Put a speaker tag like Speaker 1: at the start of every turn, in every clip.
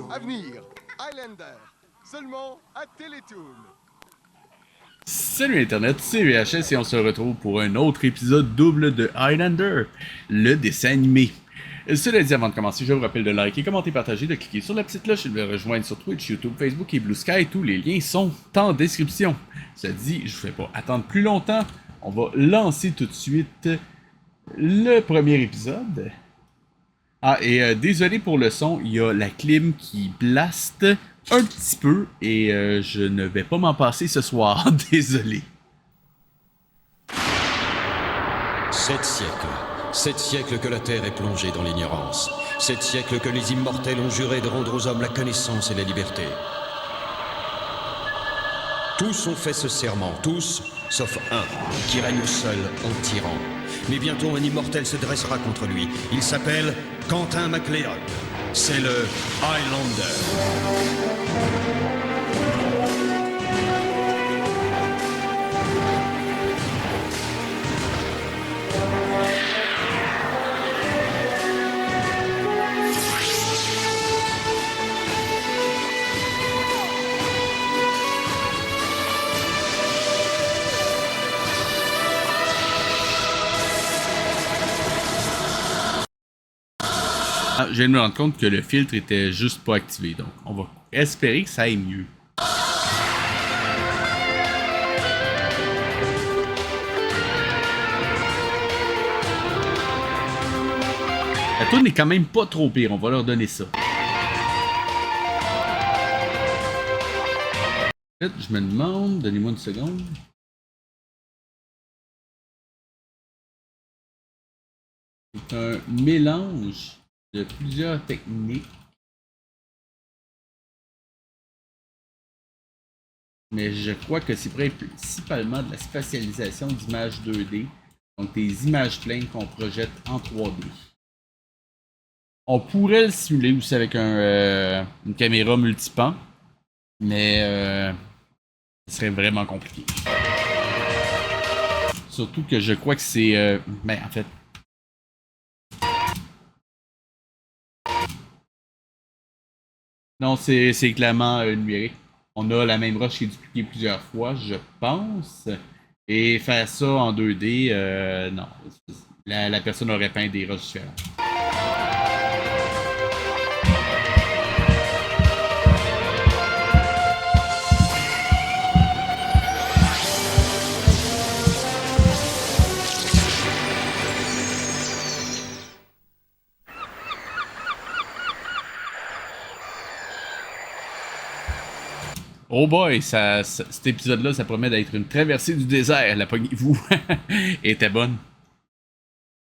Speaker 1: À venir, Highlander, seulement à Télétoon.
Speaker 2: Salut Internet, c'est VHS et on se retrouve pour un autre épisode double de Highlander, le dessin animé. Cela dit, avant de commencer, je vous rappelle de liker, commenter, partager, de cliquer sur la petite cloche et de me rejoindre sur Twitch, YouTube, Facebook et Blue Sky. Tous les liens sont en description. Cela dit, je ne vous fais pas attendre plus longtemps. On va lancer tout de suite le premier épisode. Ah, et désolé pour le son, il y a la clim qui blaste un petit peu et je ne vais pas m'en passer ce soir, désolé.
Speaker 3: 7 siècles que la Terre est plongée dans l'ignorance. 7 siècles que les immortels ont juré de rendre aux hommes la connaissance et la liberté. Tous ont fait ce serment, tous, sauf un, qui règne seul en tyran. Mais bientôt un immortel se dressera contre lui. Il s'appelle Quentin MacLeod. C'est le Highlander.
Speaker 2: Ah, je viens de me rendre compte que le filtre était juste pas activé, donc on va espérer que ça aille mieux. La tourne n'est quand même pas trop pire, on va leur donner ça. En fait, je me demande, donnez-moi une seconde. C'est un mélange de plusieurs techniques. Mais je crois que c'est principalement de la spatialisation d'images 2D. Donc des images pleines qu'on projette en 3D. On pourrait le simuler aussi avec une caméra multipan. Mais ce serait vraiment compliqué. Surtout que je crois que c'est... ben en fait... Non, c'est clairement numérique. On a la même rush qui est dupliquée plusieurs fois, je pense. Et faire ça en 2D, non. La personne aurait peint des rushs différents. Oh boy, cet épisode-là, ça promet d'être une traversée du désert, la pognez-vous. était bonne.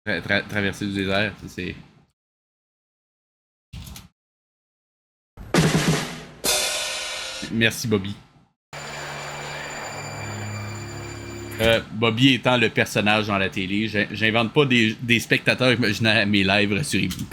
Speaker 2: Traversée du désert, c'est... Merci Bobby. Bobby étant le personnage dans la télé, j'invente pas des spectateurs imaginaires à mes lives, rassurez-vous.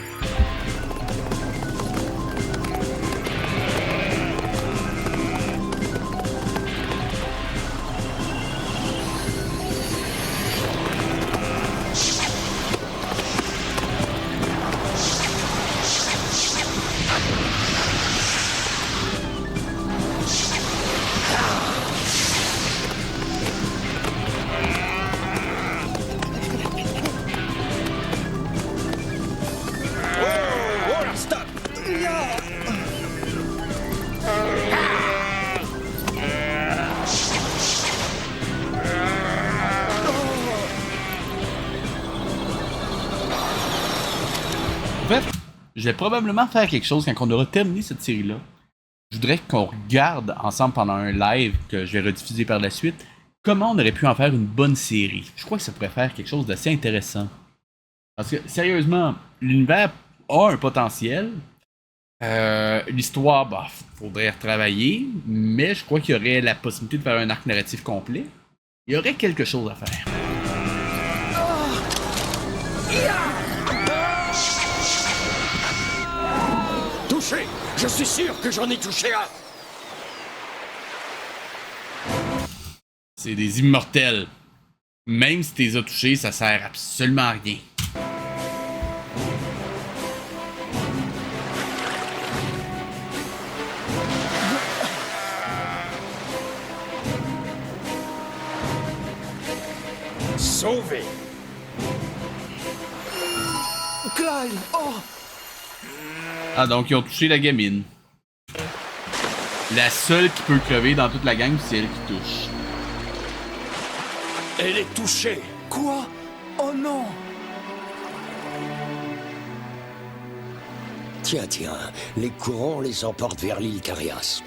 Speaker 2: Je vais probablement faire quelque chose quand on aura terminé cette série-là. Je voudrais qu'on regarde ensemble pendant un live que je vais rediffuser par la suite comment on aurait pu en faire une bonne série. Je crois que ça pourrait faire quelque chose d'assez intéressant. Parce que, sérieusement, l'univers a un potentiel. L'histoire, bah, faudrait retravailler, mais je crois qu'il y aurait la possibilité de faire un arc narratif complet. Il y aurait quelque chose à faire.
Speaker 3: Touché! Je suis sûr que j'en ai touché un!
Speaker 2: C'est des immortels. Même si tu les as touchés, ça sert absolument à rien.
Speaker 4: sauver.
Speaker 5: Kyle! Oh!
Speaker 2: Ah, donc ils ont touché la gamine. La seule qui peut crever dans toute la gang, c'est elle qui touche.
Speaker 4: Elle est touchée.
Speaker 5: Quoi? Oh non!
Speaker 6: Tiens, les courants les emportent vers l'île Carias.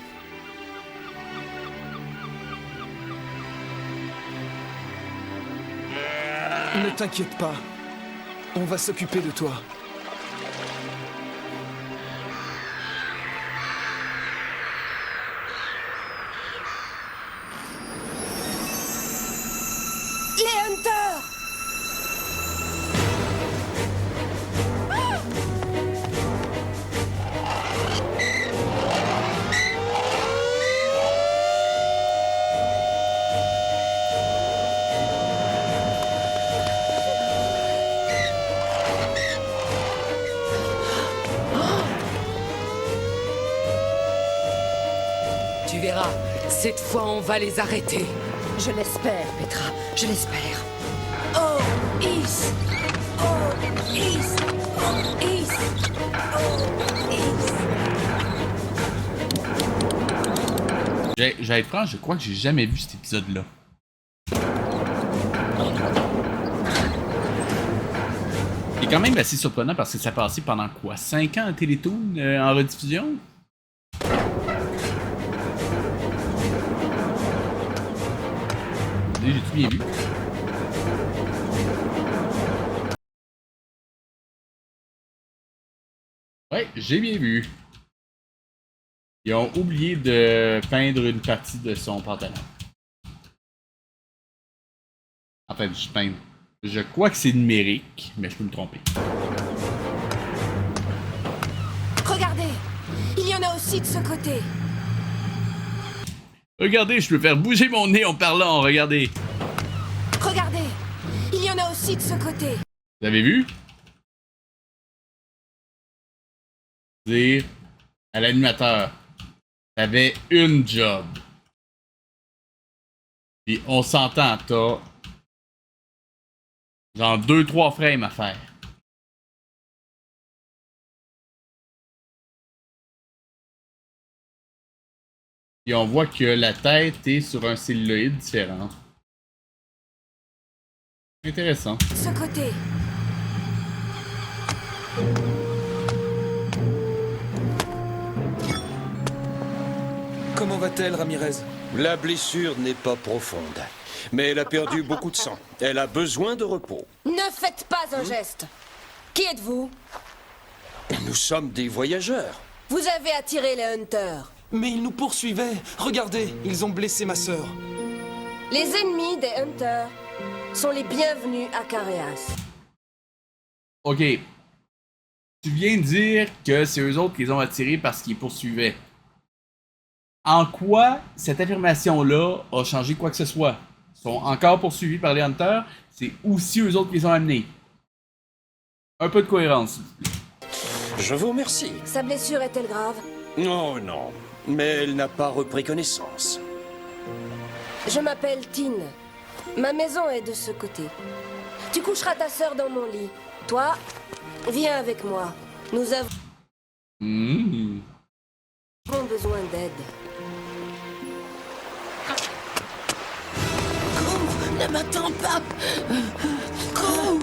Speaker 5: Ne t'inquiète pas. On va s'occuper de toi.
Speaker 7: Les Hunters!
Speaker 8: Tu verras, cette fois on va les arrêter.
Speaker 7: Je l'espère, Petra, je l'espère. Oh, Is! Oh, Is! Oh, Is! Oh, Is!
Speaker 2: Je vais être franc, je crois que j'ai jamais vu cet épisode-là. C'est quand même assez surprenant parce que ça passait pendant quoi? 5 ans à Télétoon en rediffusion? J'ai-tu bien vu? Ouais, j'ai bien vu. Ils ont oublié de peindre une partie de son pantalon. Enfin, je peins. Je crois que c'est numérique, mais je peux me tromper.
Speaker 7: Regardez! Il y en a aussi de ce côté!
Speaker 2: Regardez, je peux faire bouger mon nez en parlant, regardez!
Speaker 7: Regardez! Il y en a aussi de ce côté!
Speaker 2: Vous avez vu? Dire à l'animateur, t'avais une job. Puis on s'entend, t'as genre 2-3 frames à faire. Et on voit que la tête est sur un celluloïd différent. Intéressant.
Speaker 7: Ce côté!
Speaker 5: Comment va-t-elle, Ramirez?
Speaker 4: La blessure n'est pas profonde, mais elle a perdu beaucoup de sang. Elle a besoin de repos.
Speaker 7: Ne faites pas un geste! Qui êtes-vous?
Speaker 4: Nous sommes des voyageurs.
Speaker 7: Vous avez attiré les Hunters.
Speaker 5: Mais ils nous poursuivaient. Regardez, ils ont blessé ma sœur.
Speaker 7: Les ennemis des Hunters sont les bienvenus à Carias.
Speaker 2: Ok. Tu viens de dire que c'est eux autres qui les ont attirés parce qu'ils poursuivaient. En quoi cette affirmation-là a changé quoi que ce soit? Ils sont encore poursuivis par les Hunters, c'est aussi eux autres qui les ont amenés. Un peu de cohérence, s'il vous plaît.
Speaker 4: Je vous remercie.
Speaker 7: Sa blessure est-elle grave?
Speaker 4: Oh non, mais elle n'a pas repris connaissance.
Speaker 7: Je m'appelle Tin. Ma maison est de ce côté. Tu coucheras ta sœur dans mon lit. Toi, viens avec moi. Nous avons besoin d'aide.
Speaker 8: Cours, ne m'attends pas. Cours,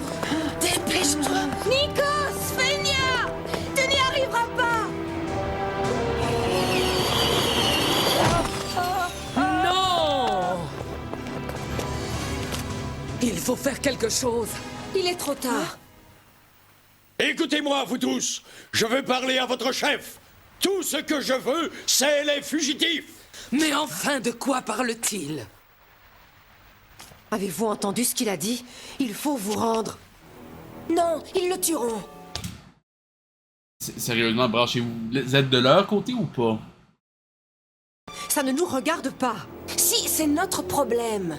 Speaker 8: dépêche-toi.
Speaker 7: Nikos, Fenia! Tu n'y arriveras pas!
Speaker 8: Non! Il faut faire quelque chose.
Speaker 7: Il est trop tard.
Speaker 4: Écoutez-moi, vous tous. Je veux parler à votre chef. Tout ce que je veux, c'est les fugitifs.
Speaker 8: Mais enfin, de quoi parle-t-il?
Speaker 9: Avez-vous entendu ce qu'il a dit? Il faut vous rendre.
Speaker 7: Non, ils le tueront.
Speaker 2: Sérieusement, branchez-vous. Vous êtes de leur côté ou pas?
Speaker 9: Ça ne nous regarde pas.
Speaker 7: Si, c'est notre problème.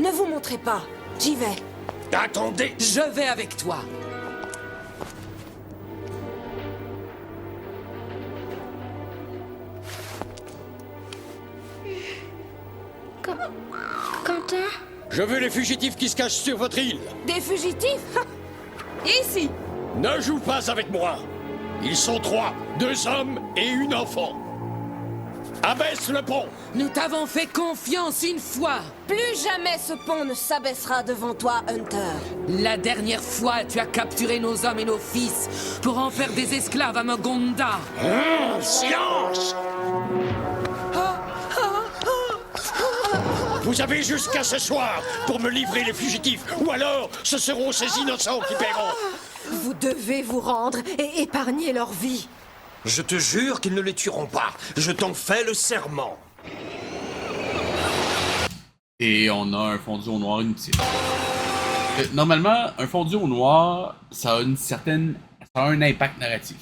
Speaker 7: Ne vous montrez pas. J'y vais.
Speaker 4: Attendez.
Speaker 8: Je vais avec toi.
Speaker 10: Quentin,
Speaker 4: Je veux les fugitifs qui se cachent sur votre île.
Speaker 7: Des fugitifs? Ici!
Speaker 4: Ne joue pas avec moi. Ils sont 3, 2 hommes et une enfant. Abaisse le pont.
Speaker 8: Nous t'avons fait confiance une fois.
Speaker 7: Plus jamais ce pont ne s'abaissera devant toi, Hunter.
Speaker 8: La dernière fois, tu as capturé nos hommes et nos fils pour en faire des esclaves à Magonda.
Speaker 4: Silence. Vous avez jusqu'à ce soir pour me livrer les fugitifs, ou alors ce seront ces innocents qui paieront.
Speaker 9: Vous devez vous rendre et épargner leur vie.
Speaker 6: Je te jure qu'ils ne les tueront pas. Je t'en fais le serment.
Speaker 2: Et on a un fondu au noir, une petite. Normalement, un fondu au noir, ça a un impact narratif.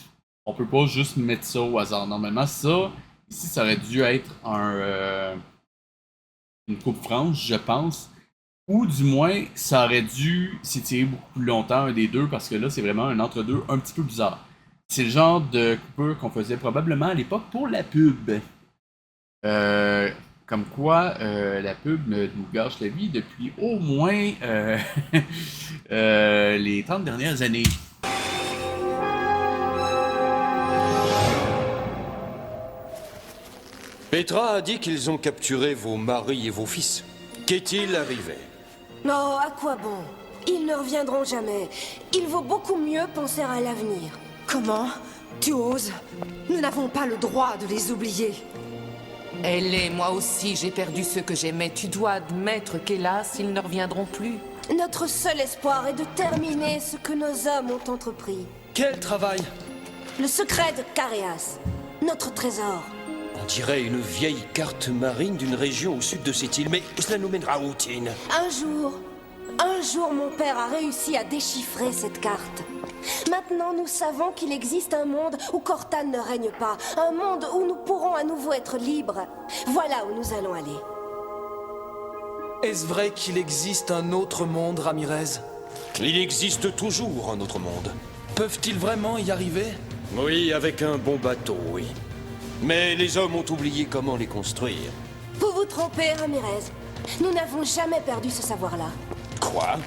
Speaker 2: On peut pas juste mettre ça au hasard. Normalement, ça, ici, ça aurait dû être une coupe franche, je pense. Ou du moins, ça aurait dû s'étirer beaucoup plus longtemps, un des deux, parce que là, c'est vraiment un entre-deux un petit peu bizarre. C'est le genre de coupure qu'on faisait probablement à l'époque pour la pub. Comme quoi, la pub nous gâche la vie depuis au moins les 30 dernières années.
Speaker 6: Petra a dit qu'ils ont capturé vos maris et vos fils. Qu'est-il arrivé?
Speaker 7: Oh, à quoi bon? Ils ne reviendront jamais. Il vaut beaucoup mieux penser à l'avenir.
Speaker 9: Comment? Tu oses? Nous n'avons pas le droit de les oublier.
Speaker 8: Elle est, moi aussi, j'ai perdu ceux que j'aimais. Tu dois admettre qu'hélas, ils ne reviendront plus.
Speaker 7: Notre seul espoir est de terminer ce que nos hommes ont entrepris.
Speaker 5: Quel travail!
Speaker 7: Le secret de Caréas. Notre trésor.
Speaker 6: On dirait une vieille carte marine d'une région au sud de cette île, mais cela nous mènera où, Tin?
Speaker 7: Un jour, mon père a réussi à déchiffrer cette carte. Maintenant, nous savons qu'il existe un monde où Cortan ne règne pas. Un monde où nous pourrons à nouveau être libres. Voilà où nous allons aller.
Speaker 5: Est-ce vrai qu'il existe un autre monde, Ramirez?
Speaker 6: Il existe toujours un autre monde.
Speaker 5: Peuvent-ils vraiment y arriver?
Speaker 6: Oui, avec un bon bateau, oui. Mais les hommes ont oublié comment les construire.
Speaker 7: Vous vous trompez, Ramirez. Nous n'avons jamais perdu ce savoir-là.
Speaker 6: Quoi?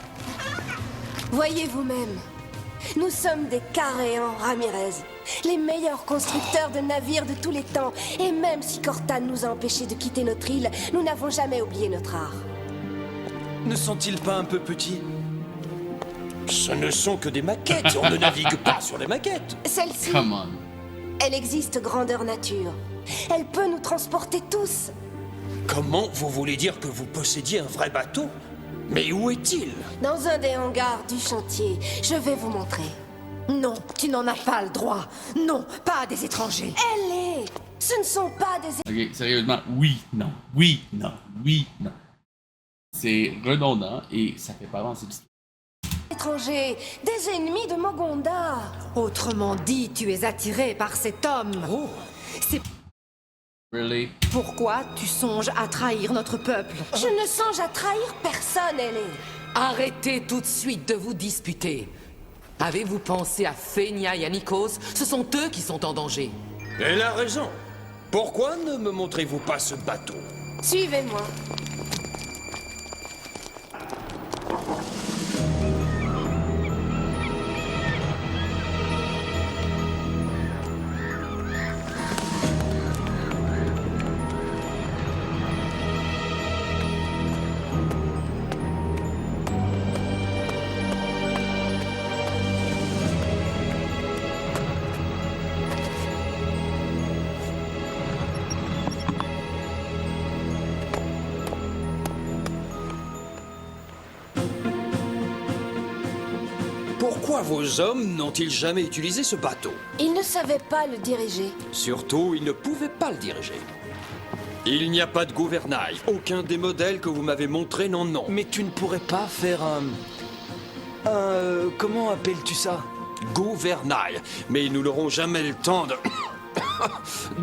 Speaker 7: Voyez vous-même. Nous sommes des Caréans, Ramirez. Les meilleurs constructeurs de navires de tous les temps. Et même si Cortan nous a empêchés de quitter notre île, nous n'avons jamais oublié notre art.
Speaker 5: Ne sont-ils pas un peu petits?
Speaker 6: Ce ne sont que des maquettes. On ne navigue pas sur les maquettes.
Speaker 7: Celle-ci,
Speaker 2: Come on.
Speaker 7: elle existe grandeur nature. Elle peut nous transporter tous.
Speaker 6: Comment vous voulez dire que vous possédiez un vrai bateau? Mais où est-il?
Speaker 7: Dans un des hangars du chantier. Je vais vous montrer.
Speaker 9: Non, tu n'en as pas le droit. Non, pas à des étrangers.
Speaker 7: Elle est. Ce ne sont pas des
Speaker 2: Ok, sérieusement, oui, non, oui, non, oui, non. C'est redondant et ça fait pas avancer l'histoire.
Speaker 7: étrangers, des ennemis de Magonda.
Speaker 9: Autrement dit, tu es attiré par cet homme.
Speaker 6: Oh.
Speaker 9: C'est
Speaker 2: Really?
Speaker 9: pourquoi tu songes à trahir notre peuple.
Speaker 7: Je ne songe à trahir personne, Ellie.
Speaker 8: Arrêtez tout de suite de vous disputer. Avez-vous pensé à Fenia et à Nikos? Ce sont eux qui sont en danger.
Speaker 6: Elle a raison. Pourquoi ne me montrez-vous pas ce bateau?
Speaker 7: Suivez-moi.
Speaker 6: Pourquoi vos hommes n'ont-ils jamais utilisé ce bateau?
Speaker 7: Ils ne savaient pas le diriger.
Speaker 6: Surtout, ils ne pouvaient pas le diriger. Il n'y a pas de gouvernail. Aucun des modèles que vous m'avez montrés n'en ont.
Speaker 5: Mais tu ne pourrais pas faire comment appelles-tu ça?
Speaker 6: Gouvernail. Mais nous n'aurons jamais le temps de...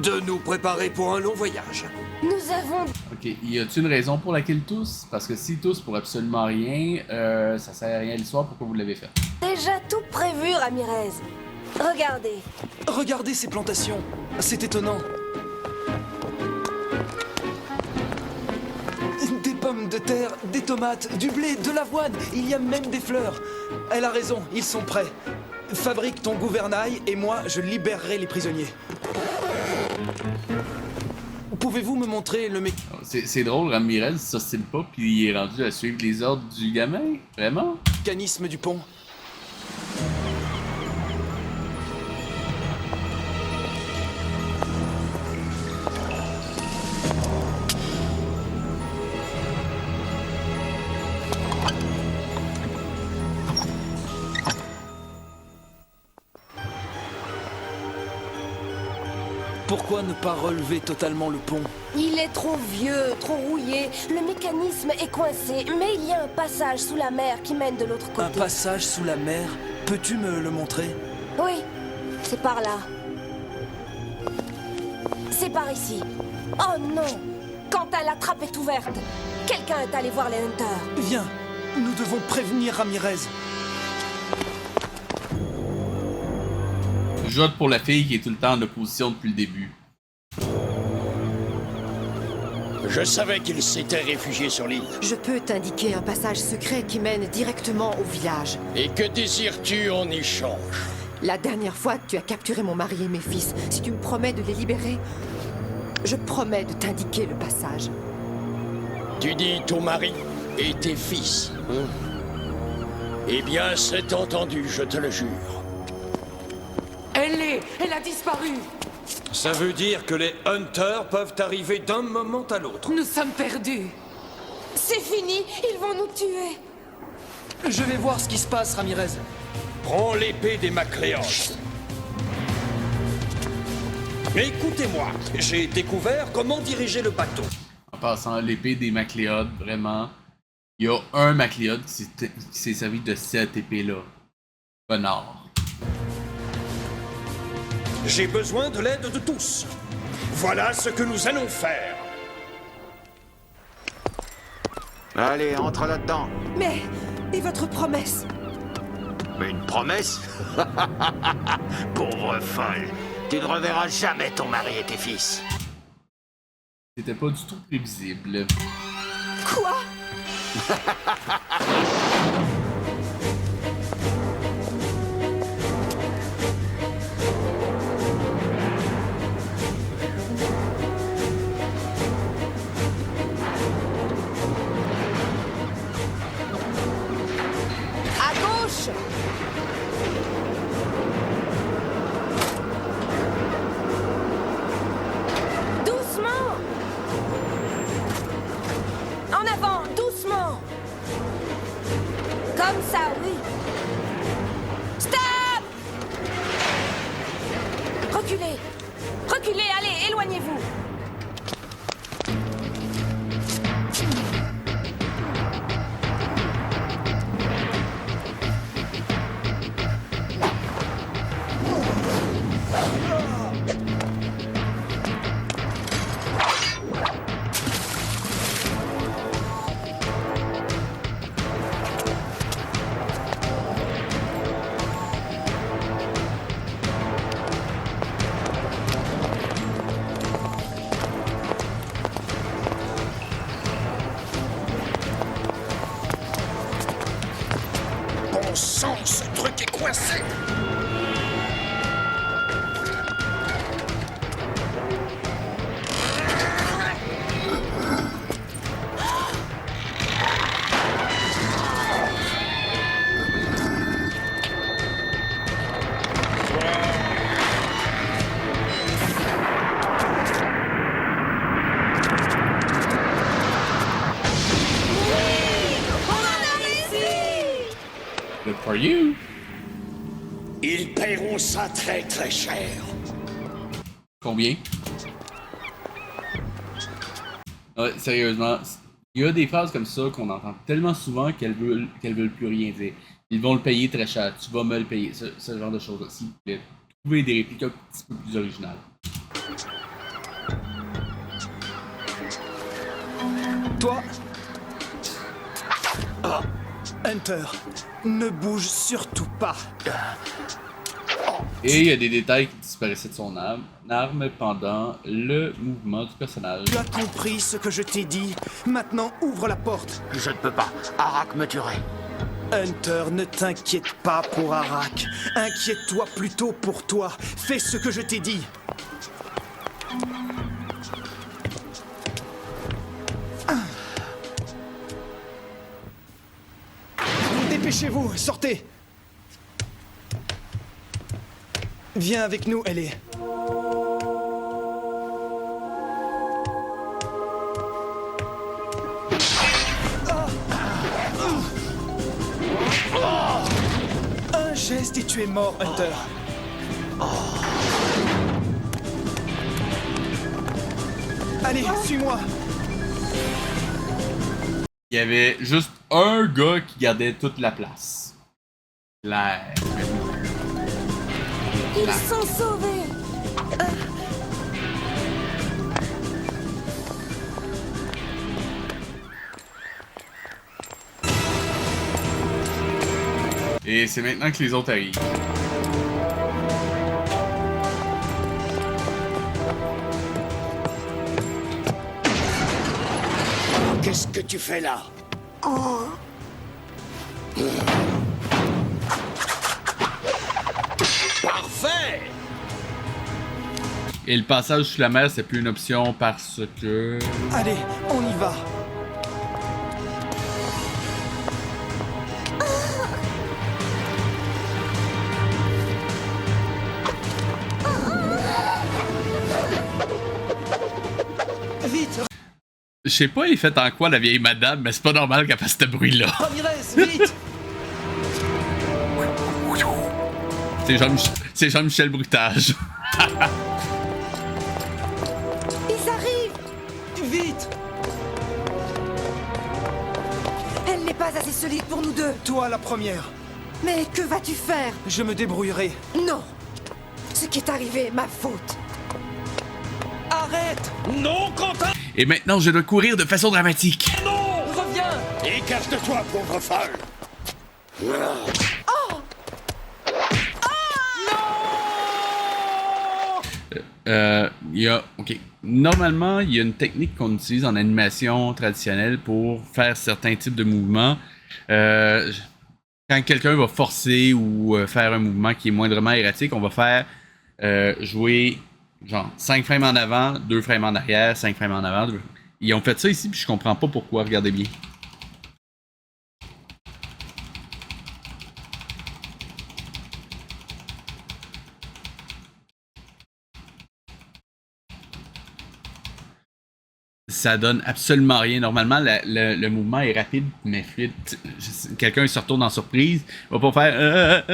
Speaker 6: de nous préparer pour un long voyage.
Speaker 7: Nous avons...
Speaker 2: Ok, y a-t-il une raison pour laquelle tous? Parce que si tous pour absolument rien, ça sert à rien à l'histoire, pourquoi vous l'avez fait?
Speaker 7: déjà tout prévu, Ramirez. Regardez.
Speaker 5: Regardez ces plantations. C'est étonnant. Des pommes pommes de terre, des tomates, du blé, de l'avoine. Il y a même des fleurs. Elle a raison, ils sont prêts. Fabrique ton gouvernail et moi, je libérerai les prisonniers. Pouvez-vous me montrer le
Speaker 2: C'est drôle, Ramirez s'ostine pas puis il est rendu à suivre les ordres du gamin? Vraiment?
Speaker 5: mécanisme du pont? Pourquoi ne pas relever totalement le pont?
Speaker 7: Il est trop vieux, trop rouillé. Le mécanisme est coincé, mais il y a un passage sous la mer qui mène de l'autre côté.
Speaker 5: Un passage sous la mer? Peux-tu me le montrer?
Speaker 7: Oui, c'est par là. C'est par ici. Oh non! Quentin, la trappe est ouverte. Quelqu'un est allé voir les Hunters.
Speaker 5: Viens, nous devons prévenir Ramirez.
Speaker 2: Je vote pour la fille qui est tout le temps en opposition depuis le début.
Speaker 4: Je savais qu'il s'était réfugié sur l'île.
Speaker 9: Je peux t'indiquer un passage secret qui mène directement au village.
Speaker 4: Et que désires-tu en échange?
Speaker 9: La dernière fois, tu as capturé mon mari et mes fils. Si tu me promets de les libérer, je promets de t'indiquer le passage.
Speaker 4: Tu dis ton mari et tes fils. Eh bien, c'est entendu, je te le jure.
Speaker 8: Elle a disparu.
Speaker 6: Ça veut dire que les Hunters peuvent arriver d'un moment à l'autre.
Speaker 8: Nous sommes perdus.
Speaker 7: C'est fini, ils vont nous tuer.
Speaker 5: Je vais voir ce qui se passe, Ramirez.
Speaker 4: Prends l'épée des MacLeod.
Speaker 3: Écoutez-moi, j'ai découvert comment diriger le bateau.
Speaker 2: En passant, l'épée des MacLeod, vraiment. Il y a un MacLeod qui s'est servi de cette épée-là. Connard.
Speaker 3: J'ai besoin de l'aide de tous. Voilà ce que nous allons faire.
Speaker 10: Allez, entre là-dedans.
Speaker 9: Mais, et votre promesse?
Speaker 10: Une promesse? Pauvre folle. Tu ne reverras jamais ton mari et tes fils.
Speaker 2: C'était pas du tout prévisible.
Speaker 9: Quoi?
Speaker 7: À gauche! Doucement! En avant, doucement! Comme ça, oui. Stop! Reculez! Reculez, allez, éloignez-vous!
Speaker 3: Bon sang, ce truc est coincé.
Speaker 2: Good for you.
Speaker 4: Ils paieront ça très très cher.
Speaker 2: Combien? Ouais, sérieusement, il y a des phrases comme ça qu'on entend tellement souvent qu'elles veulent plus rien dire. Ils vont le payer très cher, tu vas me le payer, ce genre de choses-là. S'il vous plaît, trouvez des répliques un petit peu plus originales.
Speaker 5: Toi... Hunter, ne bouge surtout pas.
Speaker 2: Et il y a des détails qui disparaissaient de son arme pendant le mouvement du personnage.
Speaker 5: Tu as compris ce que je t'ai dit? Maintenant, ouvre la porte.
Speaker 10: Je ne peux pas. Arak me tuerait.
Speaker 5: Hunter, ne t'inquiète pas pour Arak. Inquiète-toi plutôt pour toi. Fais ce que je t'ai dit. Dépêchez-vous, sortez. Viens avec nous, Ellie. Un geste et tu es mort, Hunter. Allez, suis-moi.
Speaker 2: Il y avait juste un gars qui gardait toute la place. Claire.
Speaker 7: Ils sont sauvés.
Speaker 2: Et c'est maintenant que les autres arrivent.
Speaker 4: Qu'est-ce que tu fais là? Parfait!
Speaker 2: Et le passage sous la mer, c'est plus une option parce que...
Speaker 5: Allez, on y va. Vite,
Speaker 2: Je sais pas, il fait en quoi la vieille madame, mais c'est pas normal qu'elle fasse ce bruit-là.
Speaker 5: Ramirez, vite.
Speaker 2: C'est Jean-Michel Brutage.
Speaker 9: Ils arrivent!
Speaker 5: Vite.
Speaker 9: Elle n'est pas assez solide pour nous deux.
Speaker 5: Toi la première.
Speaker 9: Mais que vas-tu faire?
Speaker 5: Je me débrouillerai.
Speaker 9: Non! Ce qui est arrivé est ma faute.
Speaker 5: Arrête.
Speaker 4: Non, Quentin!
Speaker 2: Et maintenant, je dois courir de façon dramatique.
Speaker 4: Non!
Speaker 5: Reviens.
Speaker 4: Écarte-toi, pauvre folle!
Speaker 2: Ok. Normalement, il y a une technique qu'on utilise en animation traditionnelle pour faire certains types de mouvements. Quand quelqu'un va forcer ou faire un mouvement qui est moindrement erratique, on va faire jouer genre 5 frames en avant, 2 frames en arrière, 5 frames en avant. Ils ont fait ça ici, puis je comprends pas pourquoi. Regardez bien. Ça donne absolument rien. Normalement, le mouvement est rapide, mais fluide. Quelqu'un se retourne en surprise. Il va pas faire...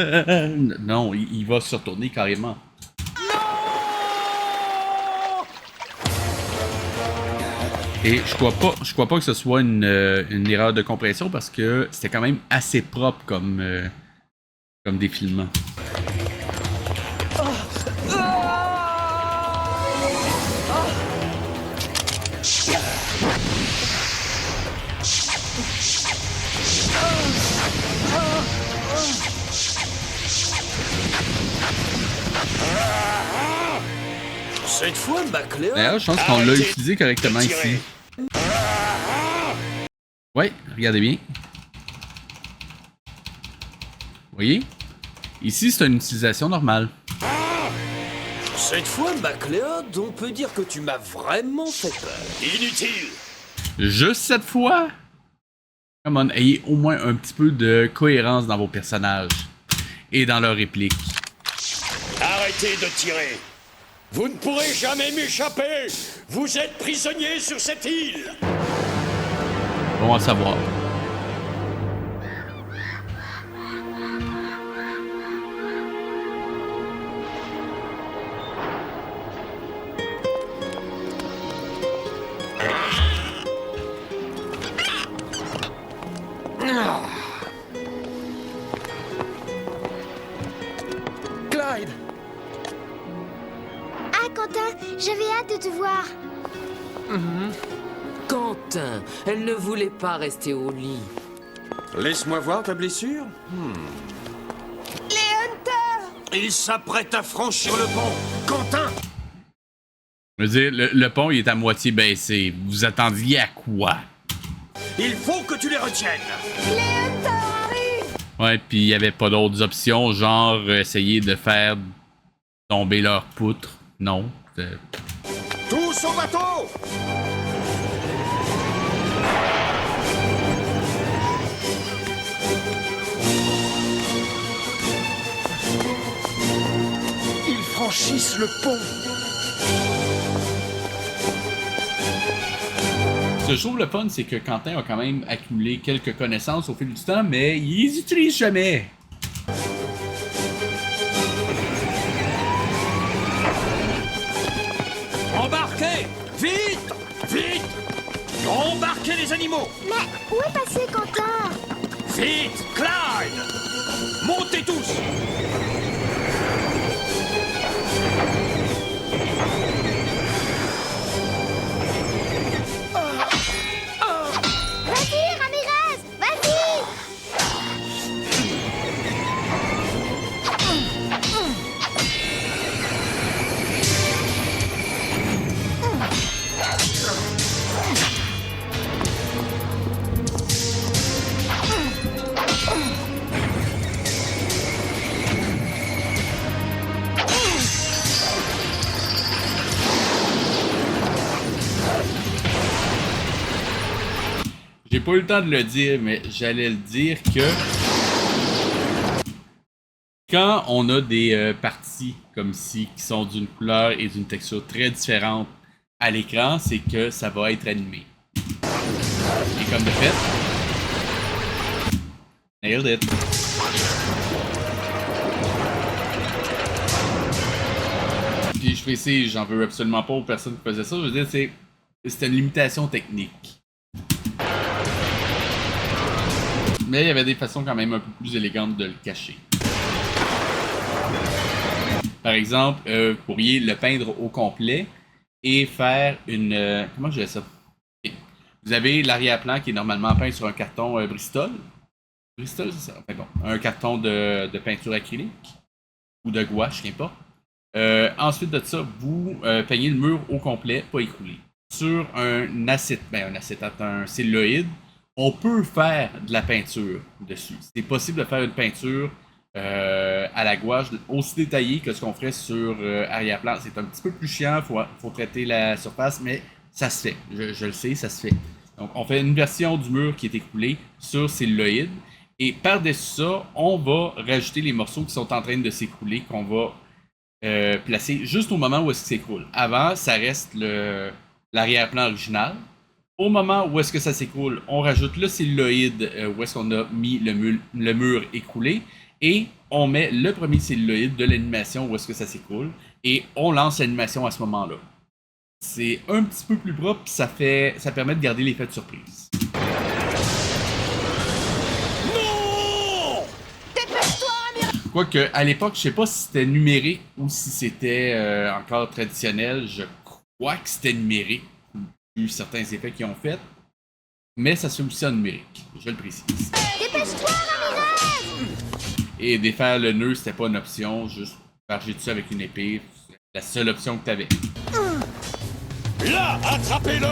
Speaker 2: Non, il va se retourner carrément. Et je crois pas que ce soit une erreur de compression parce que c'était quand même assez propre comme défilement.
Speaker 6: Cette fois, MacLeod...
Speaker 2: D'ailleurs, je pense qu'on l'a utilisé correctement ici. Ouais, regardez bien. Vous voyez? Ici, c'est une utilisation normale.
Speaker 6: Cette fois, MacLeod, on peut dire que tu m'as vraiment fait peur.
Speaker 4: Inutile!
Speaker 2: Juste cette fois? Come on, ayez au moins un petit peu de cohérence dans vos personnages. Et dans leurs répliques.
Speaker 4: Arrêtez de tirer! Vous ne pourrez jamais m'échapper! Vous êtes prisonnier sur cette île!
Speaker 2: Bon à savoir.
Speaker 5: Clyde.
Speaker 11: Ah, Quentin, j'avais hâte de te voir.
Speaker 8: Quentin, elle ne voulait pas rester au lit.
Speaker 6: Laisse-moi voir ta blessure.
Speaker 7: Les Hunters!
Speaker 3: Il s'apprête à franchir le pont. Quentin!
Speaker 2: Je veux dire, le pont, il est à moitié baissé. Vous attendiez à quoi?
Speaker 3: Il faut que tu les retiennes.
Speaker 7: Les Hunters arrivent!
Speaker 2: Ouais, puis il y avait pas d'autres options, genre essayer de faire tomber leur poutre. Non.
Speaker 3: Tous au bateau!
Speaker 5: Ils franchissent le pont.
Speaker 2: Ce que je trouve le fun, c'est que Quentin a quand même accumulé quelques connaissances au fil du temps, mais il les utilise jamais.
Speaker 3: Embarquez! Vite! Vite! Embarquez les animaux!
Speaker 11: Mais où est passé Quentin?
Speaker 3: Vite! Clyde! Montez tous!
Speaker 11: Vas-y, Ramirez! Vas-y!
Speaker 2: J'ai pas eu le temps de le dire, mais j'allais le dire que quand on a des parties comme ci qui sont d'une couleur et d'une texture très différentes à l'écran, c'est que ça va être animé. Et comme de fait, nailed it. Puis je précise, j'en veux absolument pas aux personnes qui faisaient ça. Je veux dire, c'était une limitation technique. Mais il y avait des façons quand même un peu plus élégantes de le cacher. Par exemple, vous pourriez le peindre au complet et faire une... comment je dirais ça? Okay. Vous avez l'arrière-plan qui est normalement peint sur un carton Bristol. Bristol, c'est ça? Enfin bon, un carton de peinture acrylique ou de gouache, qu'importe. Ensuite de ça, vous peignez le mur au complet, pas écroulé. Sur un acétate, un celluloïde, on peut faire de la peinture dessus. C'est possible de faire une peinture à la gouache aussi détaillée que ce qu'on ferait sur arrière-plan. C'est un petit peu plus chiant, faut traiter la surface, mais ça se fait. Je le sais, ça se fait. Donc, on fait une version du mur qui est écoulée sur celluloïde. Et par-dessus ça, on va rajouter les morceaux qui sont en train de s'écrouler, qu'on va placer juste au moment où est-ce qu'il s'écroule. Avant, ça reste l'arrière-plan original. Au moment où est-ce que ça s'écroule, on rajoute le celluloïde où est-ce qu'on a mis le mur écroulé et on met le premier celluloïde de l'animation où est-ce que ça s'écroule et on lance l'animation à ce moment-là. C'est un petit peu plus propre, ça permet de garder l'effet de surprise.
Speaker 3: Non!
Speaker 11: Dépêche-toi, Ramirez!
Speaker 2: Quoique, à l'époque, je sais pas si c'était numérique ou si c'était encore traditionnel. Je crois que c'était numérique. Eu certains effets qu'ils ont fait, mais ça se fait aussi en numérique, je le précise.
Speaker 11: Dépêche-toi, Ramirez!
Speaker 2: Et défaire le nœud, c'était pas une option, juste charger dessus avec une épée, c'est la seule option que t'avais.
Speaker 4: Là, attrapez-le!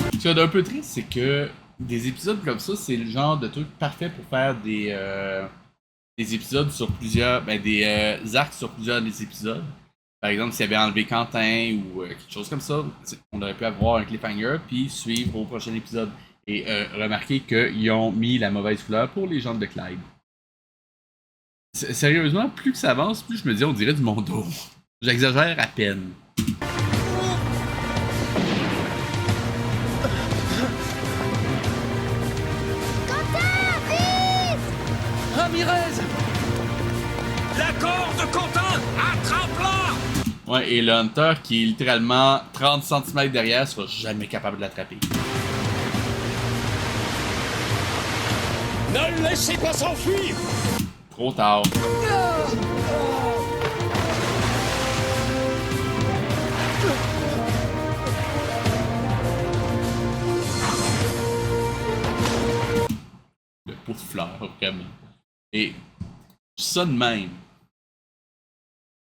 Speaker 2: Ce qu'il y a d'un peu triste, c'est que des épisodes comme ça, c'est le genre de truc parfait pour faire des épisodes sur plusieurs... des arcs sur plusieurs des épisodes. Par exemple, s'il avait enlevé Quentin ou quelque chose comme ça, on aurait pu avoir un cliffhanger puis suivre au prochain épisode. Et remarquer qu'ils ont mis la mauvaise couleur pour les gens de Clyde. Sérieusement, plus que ça avance, plus je me dis on dirait du Mondo. J'exagère à peine.
Speaker 5: Ramirez!
Speaker 3: La corde, Quentin! Attrape-la!
Speaker 2: Ouais, et le Hunter qui est littéralement 30 cm derrière sera jamais capable de l'attraper.
Speaker 4: Ne le laissez pas s'enfuir!
Speaker 2: Trop tard. Le pot de fleurs, vraiment. Et ça de même.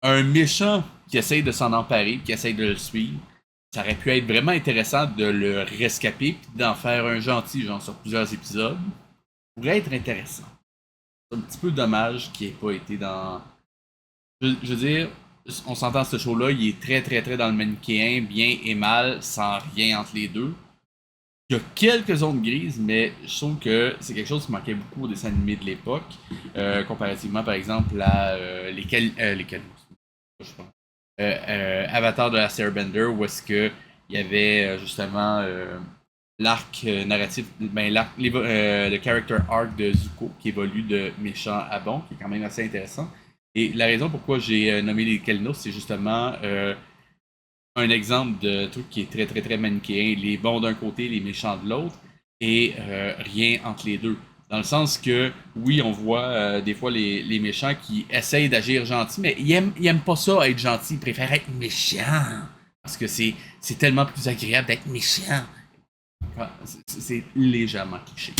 Speaker 2: Un méchant qui essaye de s'en emparer, qui essaye de le suivre, ça aurait pu être vraiment intéressant de le rescaper et d'en faire un gentil, genre sur plusieurs épisodes. Ça pourrait être intéressant. C'est un petit peu dommage qu'il n'ait pas été dans... Je veux dire, on s'entend ce show-là, il est très très très dans le manichéen, bien et mal, sans rien entre les deux. Il y a quelques zones grises, mais je trouve que c'est quelque chose qui manquait beaucoup aux dessins animés de l'époque, comparativement par exemple à Avatar de la Airbender, où est-ce que il y avait justement l'arc narratif, le character arc de Zuko qui évolue de méchant à bon, qui est quand même assez intéressant. Et la raison pourquoi j'ai nommé les Kelnos, c'est justement un exemple de truc qui est très très très manichéen, les bons d'un côté, les méchants de l'autre, et rien entre les deux. Dans le sens que, oui, on voit des fois les méchants qui essayent d'agir gentils, mais ils aiment pas ça, être gentils, ils préfèrent être méchants. Parce que c'est tellement plus agréable d'être méchant. C'est légèrement cliché.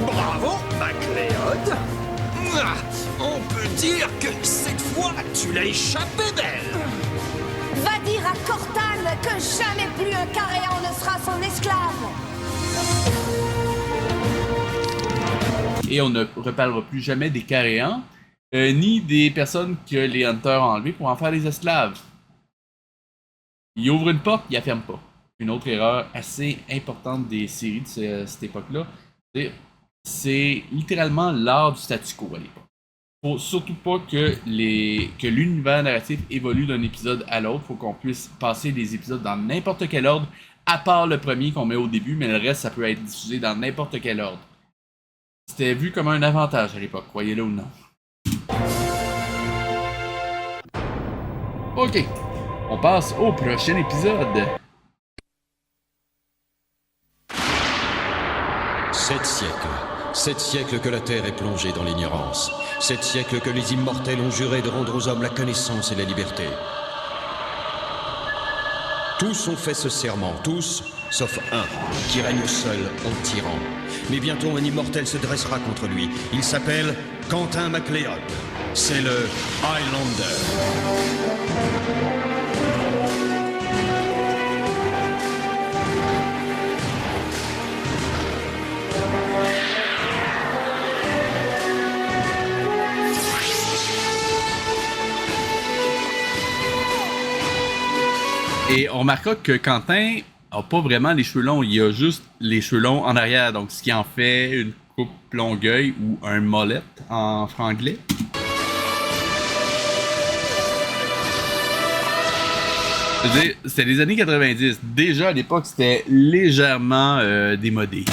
Speaker 6: Bravo, MacLeod! On peut dire que cette fois, tu l'as échappé belle!
Speaker 7: Va dire à Cortan que jamais plus un Caréan ne sera son esclave!
Speaker 2: Et on ne reparlera plus jamais des Caréans, ni des personnes que les Hunters ont enlevées pour en faire des esclaves. Il ouvre une porte, il la ferme pas. Une autre erreur assez importante des séries de cette époque-là, c'est littéralement l'art du statu quo à l'époque. Faut surtout pas que l'univers narratif évolue d'un épisode à l'autre. Faut qu'on puisse passer des épisodes dans n'importe quel ordre, à part le premier qu'on met au début, mais le reste, ça peut être diffusé dans n'importe quel ordre. C'était vu comme un avantage à l'époque, croyez-le ou non. Ok, on passe au prochain épisode.
Speaker 3: 7 siècles. 7 siècles que la Terre est plongée dans l'ignorance. 7 siècles que les immortels ont juré de rendre aux hommes la connaissance et la liberté. Tous ont fait ce serment, tous, sauf un, qui règne seul en tyran. Mais bientôt un immortel se dressera contre lui. Il s'appelle Quentin MacLeod. C'est le Highlander.
Speaker 2: Et on remarquera que Quentin a pas vraiment les cheveux longs, il a juste les cheveux longs en arrière, donc ce qui en fait une coupe longueuil ou un mullet en franglais. Je veux dire, c'était les années 90. Déjà à l'époque, c'était légèrement démodé.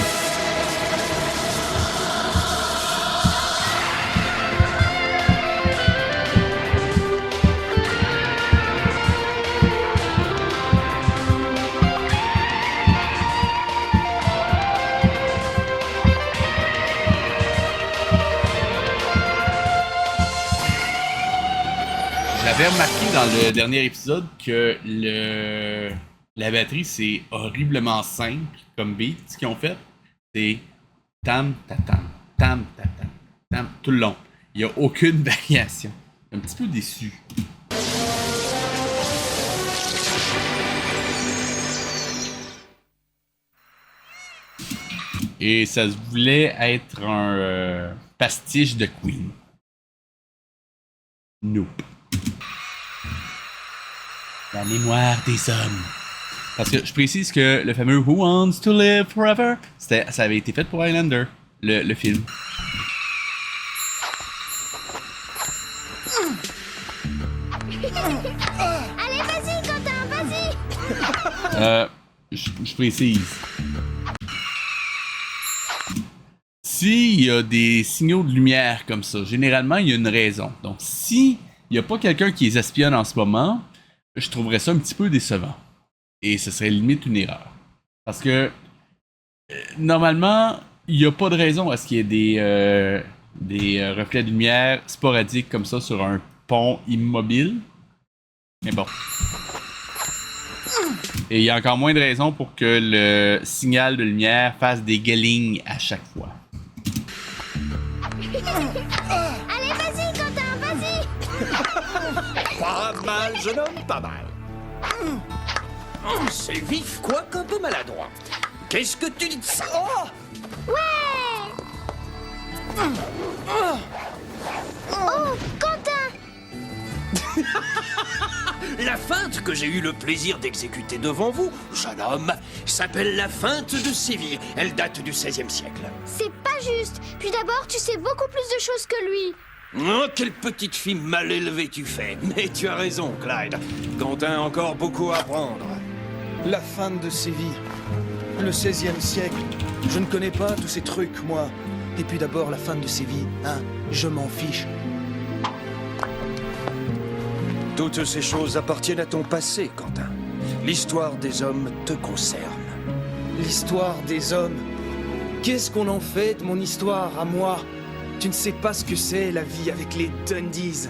Speaker 2: J'avais remarqué dans le dernier épisode que la batterie, c'est horriblement simple comme beat. Ce qu'ils ont fait, c'est tam, tatam, tam, tatam, tam, tout le long. Il n'y a aucune variation. Un petit peu déçu. Et ça se voulait être un pastiche de Queen. Nope. La mémoire des hommes. Parce que je précise que le fameux Who Wants to Live Forever, ça avait été fait pour Highlander, le film.
Speaker 11: Allez, vas-y, Quentin, vas-y.
Speaker 2: Je précise. S'il y a des signaux de lumière comme ça, généralement, il y a une raison. Donc, si il n'y a pas quelqu'un qui les espionne en ce moment, je trouverais ça un petit peu décevant. Et ce serait limite une erreur. Parce que Normalement, il n'y a pas de raison à ce qu'il y ait des reflets de lumière sporadiques comme ça sur un pont immobile. Mais bon. Et il y a encore moins de raisons pour que le signal de lumière fasse des gueuling à chaque fois.
Speaker 11: Allez, vas-y, Quentin, vas-y.
Speaker 6: Pas mal, jeune homme, pas mal. C'est vif, quoique un peu maladroit. Qu'est-ce que tu dis de ça?
Speaker 11: Ouais. Oh, Quentin.
Speaker 6: La feinte que j'ai eu le plaisir d'exécuter devant vous, jeune homme, s'appelle la feinte de Séville. Elle date du XVIe siècle.
Speaker 11: C'est pas juste. Puis d'abord, tu sais beaucoup plus de choses que lui.
Speaker 6: Oh, quelle petite fille mal élevée tu fais. Mais tu as raison, Clyde. Quentin a encore beaucoup à apprendre.
Speaker 5: La fin de Séville. Le XVIe siècle. Je ne connais pas tous ces trucs, moi. Et puis d'abord, la fin de Séville, hein. Je m'en fiche.
Speaker 6: Toutes ces choses appartiennent à ton passé, Quentin. L'histoire des hommes te concerne.
Speaker 5: L'histoire des hommes. Qu'est-ce qu'on en fait de mon histoire à moi? Tu ne sais pas ce que c'est la vie avec les Dundies.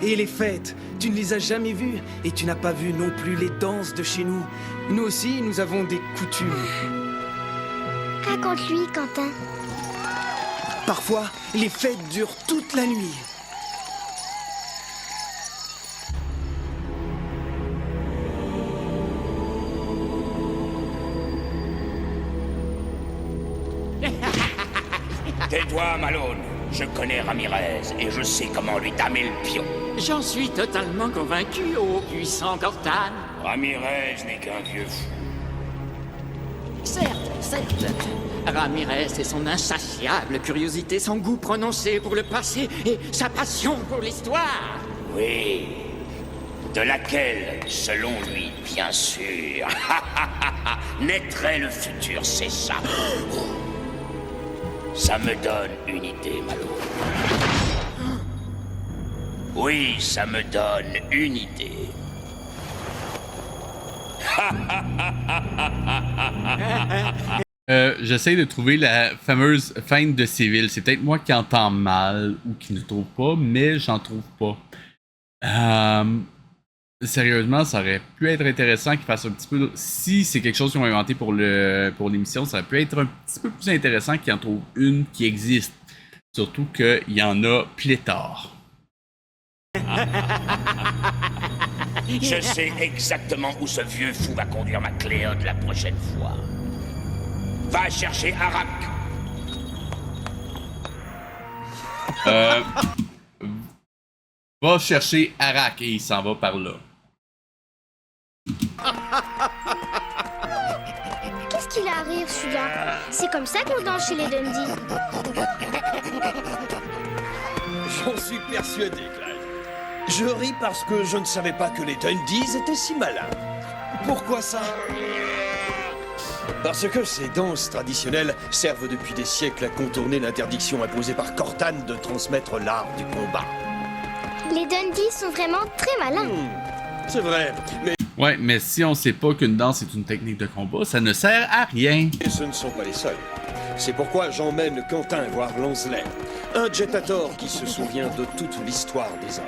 Speaker 5: Et les fêtes, tu ne les as jamais vues. Et tu n'as pas vu non plus les danses de chez nous. Nous aussi, nous avons des coutumes.
Speaker 11: Raconte-lui, Quentin.
Speaker 5: Parfois, les fêtes durent toute la nuit.
Speaker 10: Tais-toi, Malone. Je connais Ramirez et je sais comment lui damer le pion.
Speaker 12: J'en suis totalement convaincu, ô puissant Cortane.
Speaker 10: Ramirez n'est qu'un vieux fou.
Speaker 12: Certes. Ramirez et son insatiable curiosité, son goût prononcé pour le passé et sa passion pour l'histoire.
Speaker 10: Oui. De laquelle, selon lui, bien sûr, naîtrait le futur, c'est ça. Ça me donne une idée, Malone. Oui, ça me donne une idée.
Speaker 2: J'essaie de trouver la fameuse feinte de Séville. C'est peut-être moi qui entends mal ou qui ne trouve pas, mais j'en trouve pas. Sérieusement, ça aurait pu être intéressant qu'ils fassent un petit peu... Si c'est quelque chose qu'ils ont inventé pour l'émission, ça aurait pu être un petit peu plus intéressant qu'ils en trouvent une qui existe. Surtout qu'il y en a pléthore.
Speaker 10: Je sais exactement où ce vieux fou va conduire ma Cléode la prochaine fois. Va chercher Arak.
Speaker 2: Va chercher Arak et il s'en va par là.
Speaker 11: Qu'est-ce qu'il a à rire, celui-là? C'est comme ça qu'on danse chez les Dundee.
Speaker 6: J'en suis persuadé, Clyde. Je ris parce que je ne savais pas que les Dundies étaient si malins.
Speaker 5: Pourquoi ça?
Speaker 6: Parce que ces danses traditionnelles servent depuis des siècles à contourner l'interdiction imposée par Cortane de transmettre l'art du combat.
Speaker 11: Les Dundee sont vraiment très malins.
Speaker 6: C'est vrai, mais...
Speaker 2: Ouais, mais si on sait pas qu'une danse est une technique de combat, ça ne sert à rien.
Speaker 6: Et ce ne sont pas les seuls. C'est pourquoi j'emmène Quentin voir Lansley, un Jetator qui se souvient de toute l'histoire des hommes.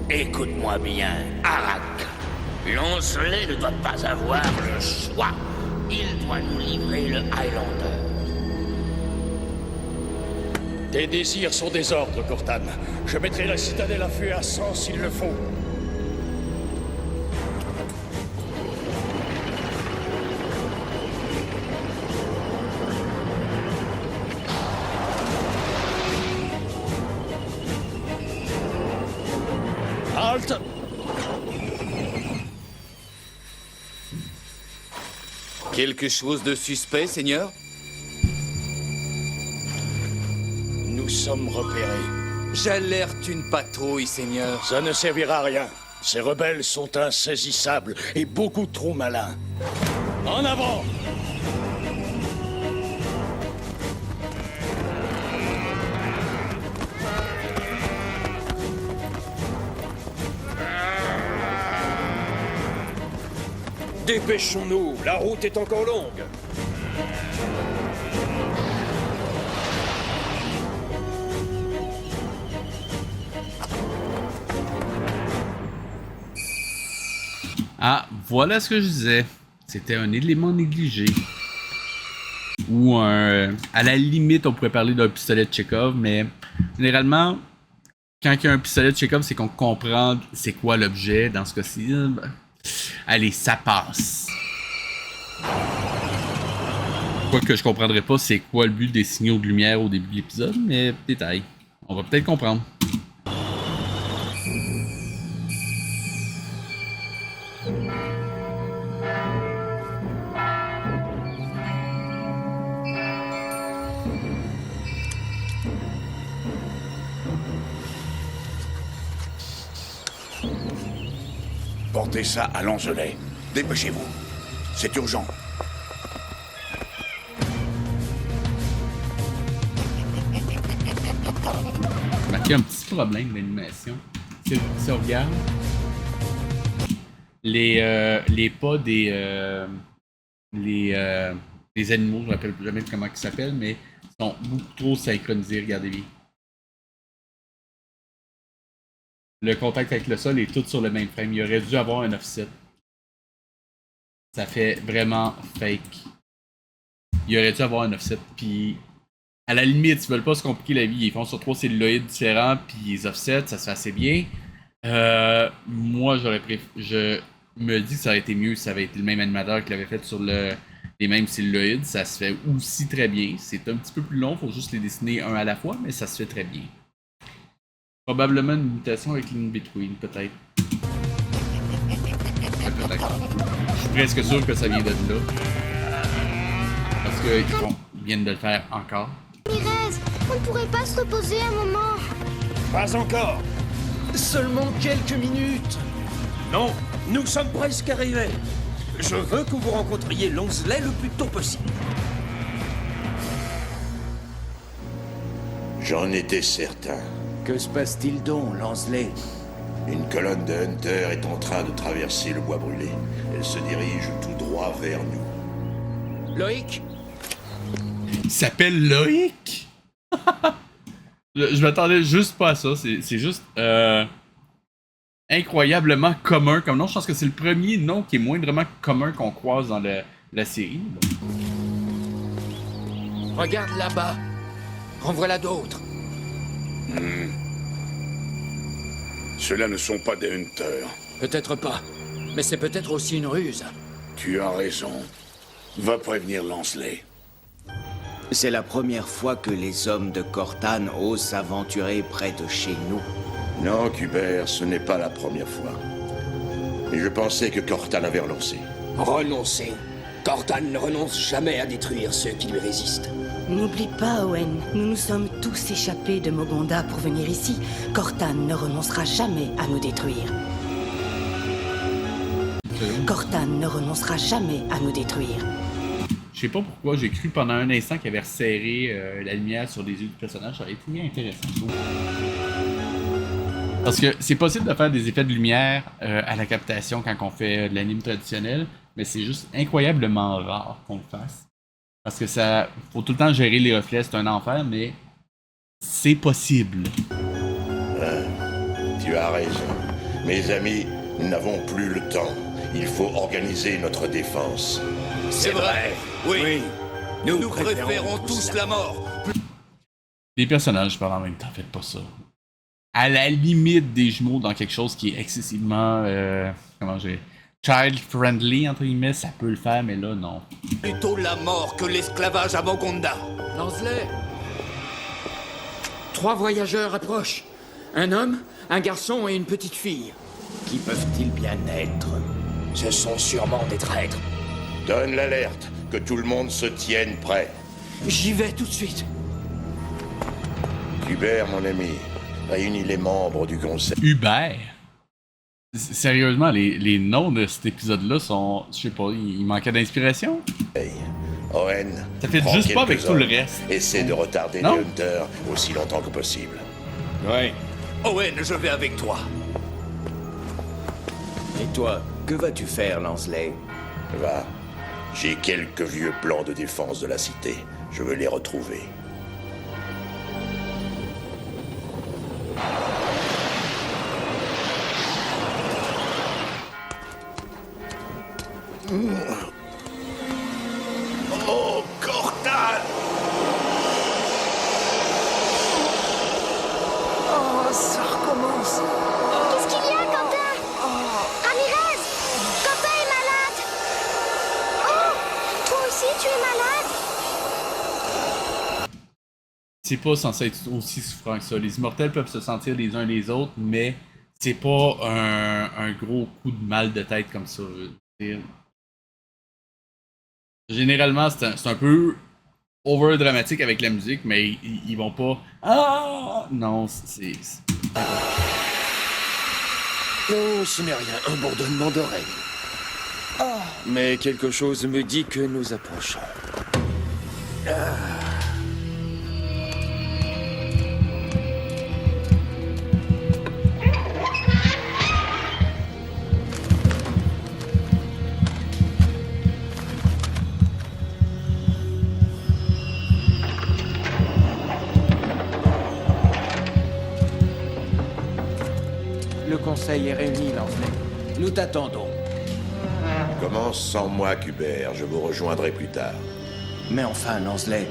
Speaker 10: Écoute-moi bien, Arak. Lansley ne doit pas avoir le choix. Il doit nous livrer le Highlander.
Speaker 4: Tes désirs sont des ordres, Cortane. Je mettrai la citadelle à feu et à sang s'il le faut. Halte!
Speaker 13: Quelque chose de suspect, Seigneur?
Speaker 4: Nous sommes repérés.
Speaker 13: J'alerte une patrouille, Seigneur.
Speaker 4: Ça ne servira à rien. Ces rebelles sont insaisissables et beaucoup trop malins. En avant!
Speaker 6: Dépêchons-nous, la route est encore longue.
Speaker 2: Ah, voilà ce que je disais. C'était un élément négligé. Ou un... À la limite, on pourrait parler d'un pistolet de Chekhov, mais généralement, quand il y a un pistolet de Chekhov, c'est qu'on comprend c'est quoi l'objet. Dans ce cas-ci, ben... allez, ça passe. Quoique je comprendrais pas c'est quoi le but des signaux de lumière au début de l'épisode, mais détail. On va peut-être comprendre.
Speaker 10: Portez ça à Langelet. Dépêchez-vous. C'est urgent.
Speaker 2: Il y a un petit problème d'animation. Si on regarde, les pas des animaux, je ne me rappelle jamais comment ils s'appellent, mais sont beaucoup trop synchronisés, regardez bien. Le contact avec le sol est tout sur le même frame. Il aurait dû avoir un offset. Ça fait vraiment fake. Il aurait dû avoir un offset. Puis, à la limite, ils veulent pas se compliquer la vie. Ils font sur 3 celluloïdes différents, puis les offsets, ça se fait assez bien. Moi, je me dis que ça aurait été mieux si ça avait été le même animateur qui l'avait fait sur les mêmes celluloïdes. Ça se fait aussi très bien. C'est un petit peu plus long, faut juste les dessiner un à la fois, mais ça se fait très bien. Probablement une mutation avec l'in-between, peut-être. Peut-être. Je suis presque sûr que ça vient de là. Parce qu'ils viennent de le faire encore.
Speaker 11: Ramirez, on ne pourrait pas se reposer un moment?
Speaker 6: Pas encore.
Speaker 5: Seulement quelques minutes.
Speaker 6: Non, nous sommes presque arrivés. Je veux que vous rencontriez Langelet le plus tôt possible.
Speaker 10: J'en étais certain.
Speaker 6: Que se passe-t-il donc, Langelet?
Speaker 10: Une colonne de Hunters est en train de traverser le bois brûlé. Elle se dirige tout droit vers nous.
Speaker 6: Loïc?
Speaker 2: Il s'appelle Loïc? Je m'attendais juste pas à ça. C'est juste incroyablement commun comme nom. Je pense que c'est le premier nom qui est moindrement commun qu'on croise dans la série.
Speaker 12: Regarde là-bas. En voilà d'autres.
Speaker 10: Ceux-là ne sont pas des Hunters.
Speaker 12: Peut-être pas. Mais c'est peut-être aussi une ruse.
Speaker 10: Tu as raison. Va prévenir Langelet.
Speaker 14: C'est la première fois que les hommes de Cortan osent s'aventurer près de chez nous.
Speaker 10: Non, Hubert, ce n'est pas la première fois. Mais je pensais que Cortan avait renoncé.
Speaker 6: Renoncer? Cortan ne renonce jamais à détruire ceux qui lui résistent.
Speaker 15: N'oublie pas, Owen, nous nous sommes tous échappés de Mogonda pour venir ici. Cortan ne renoncera jamais à nous détruire. Cortan ne renoncera jamais à nous détruire.
Speaker 2: Je sais pas pourquoi, j'ai cru pendant un instant qu'il avait resserré la lumière sur les yeux du personnage. Ça aurait été bien intéressant, je trouve. Parce que c'est possible de faire des effets de lumière à la captation quand on fait de l'anime traditionnel, mais c'est juste incroyablement rare qu'on le fasse. Parce que ça faut tout le temps gérer les reflets, c'est un enfer, mais c'est possible.
Speaker 10: Tu as raison. Mes amis, nous n'avons plus le temps. Il faut organiser notre défense.
Speaker 13: C'est vrai, oui. Nous préférons tous la mort.
Speaker 2: Les personnages parlent en même temps, faites pas ça. À la limite des jumeaux dans quelque chose qui est excessivement child-friendly, entre guillemets, ça peut le faire, mais là, non.
Speaker 13: Plutôt la mort que l'esclavage à Mogonda.
Speaker 12: Langelet. 3 voyageurs approchent. Un homme, un garçon et une petite fille.
Speaker 14: Qui peuvent-ils bien être?
Speaker 6: Ce sont sûrement des traîtres.
Speaker 10: Donne l'alerte, que tout le monde se tienne prêt.
Speaker 12: J'y vais tout de suite.
Speaker 10: Hubert, mon ami, réunis les membres du conseil.
Speaker 2: Hubert? Sérieusement, les noms de cet épisode-là sont... Je sais pas, il manquait d'inspiration?
Speaker 10: Hey, Owen,
Speaker 2: ça fait juste pas avec tout le reste.
Speaker 10: Essaie de retarder les Hunters aussi longtemps que possible.
Speaker 13: Oui. Owen, je vais avec toi.
Speaker 14: Et toi, que vas-tu faire, Langelet?
Speaker 10: Va. J'ai quelques vieux plans de défense de la cité. Je veux les retrouver. Oh, Cortane!
Speaker 5: Oh, ça recommence.
Speaker 11: Qu'est-ce qu'il y a, Quentin? Ramirez! Quentin est malade! Oh! Toi aussi, tu es malade?
Speaker 2: C'est pas censé être aussi souffrant que ça. Les immortels peuvent se sentir les uns les autres, mais c'est pas un gros coup de mal de tête comme ça. Je veux dire. Généralement, c'est un peu over dramatique avec la musique, mais ils vont pas. Ah! Non, c'est.
Speaker 6: Non, ce n'est rien, un bourdonnement d'oreilles. Mais quelque chose me dit que nous approchons.
Speaker 14: Le conseil est réuni, Lanceley. Nous t'attendons.
Speaker 10: Commence sans moi, Hubert. Je vous rejoindrai plus tard.
Speaker 14: Mais enfin, Lanceley,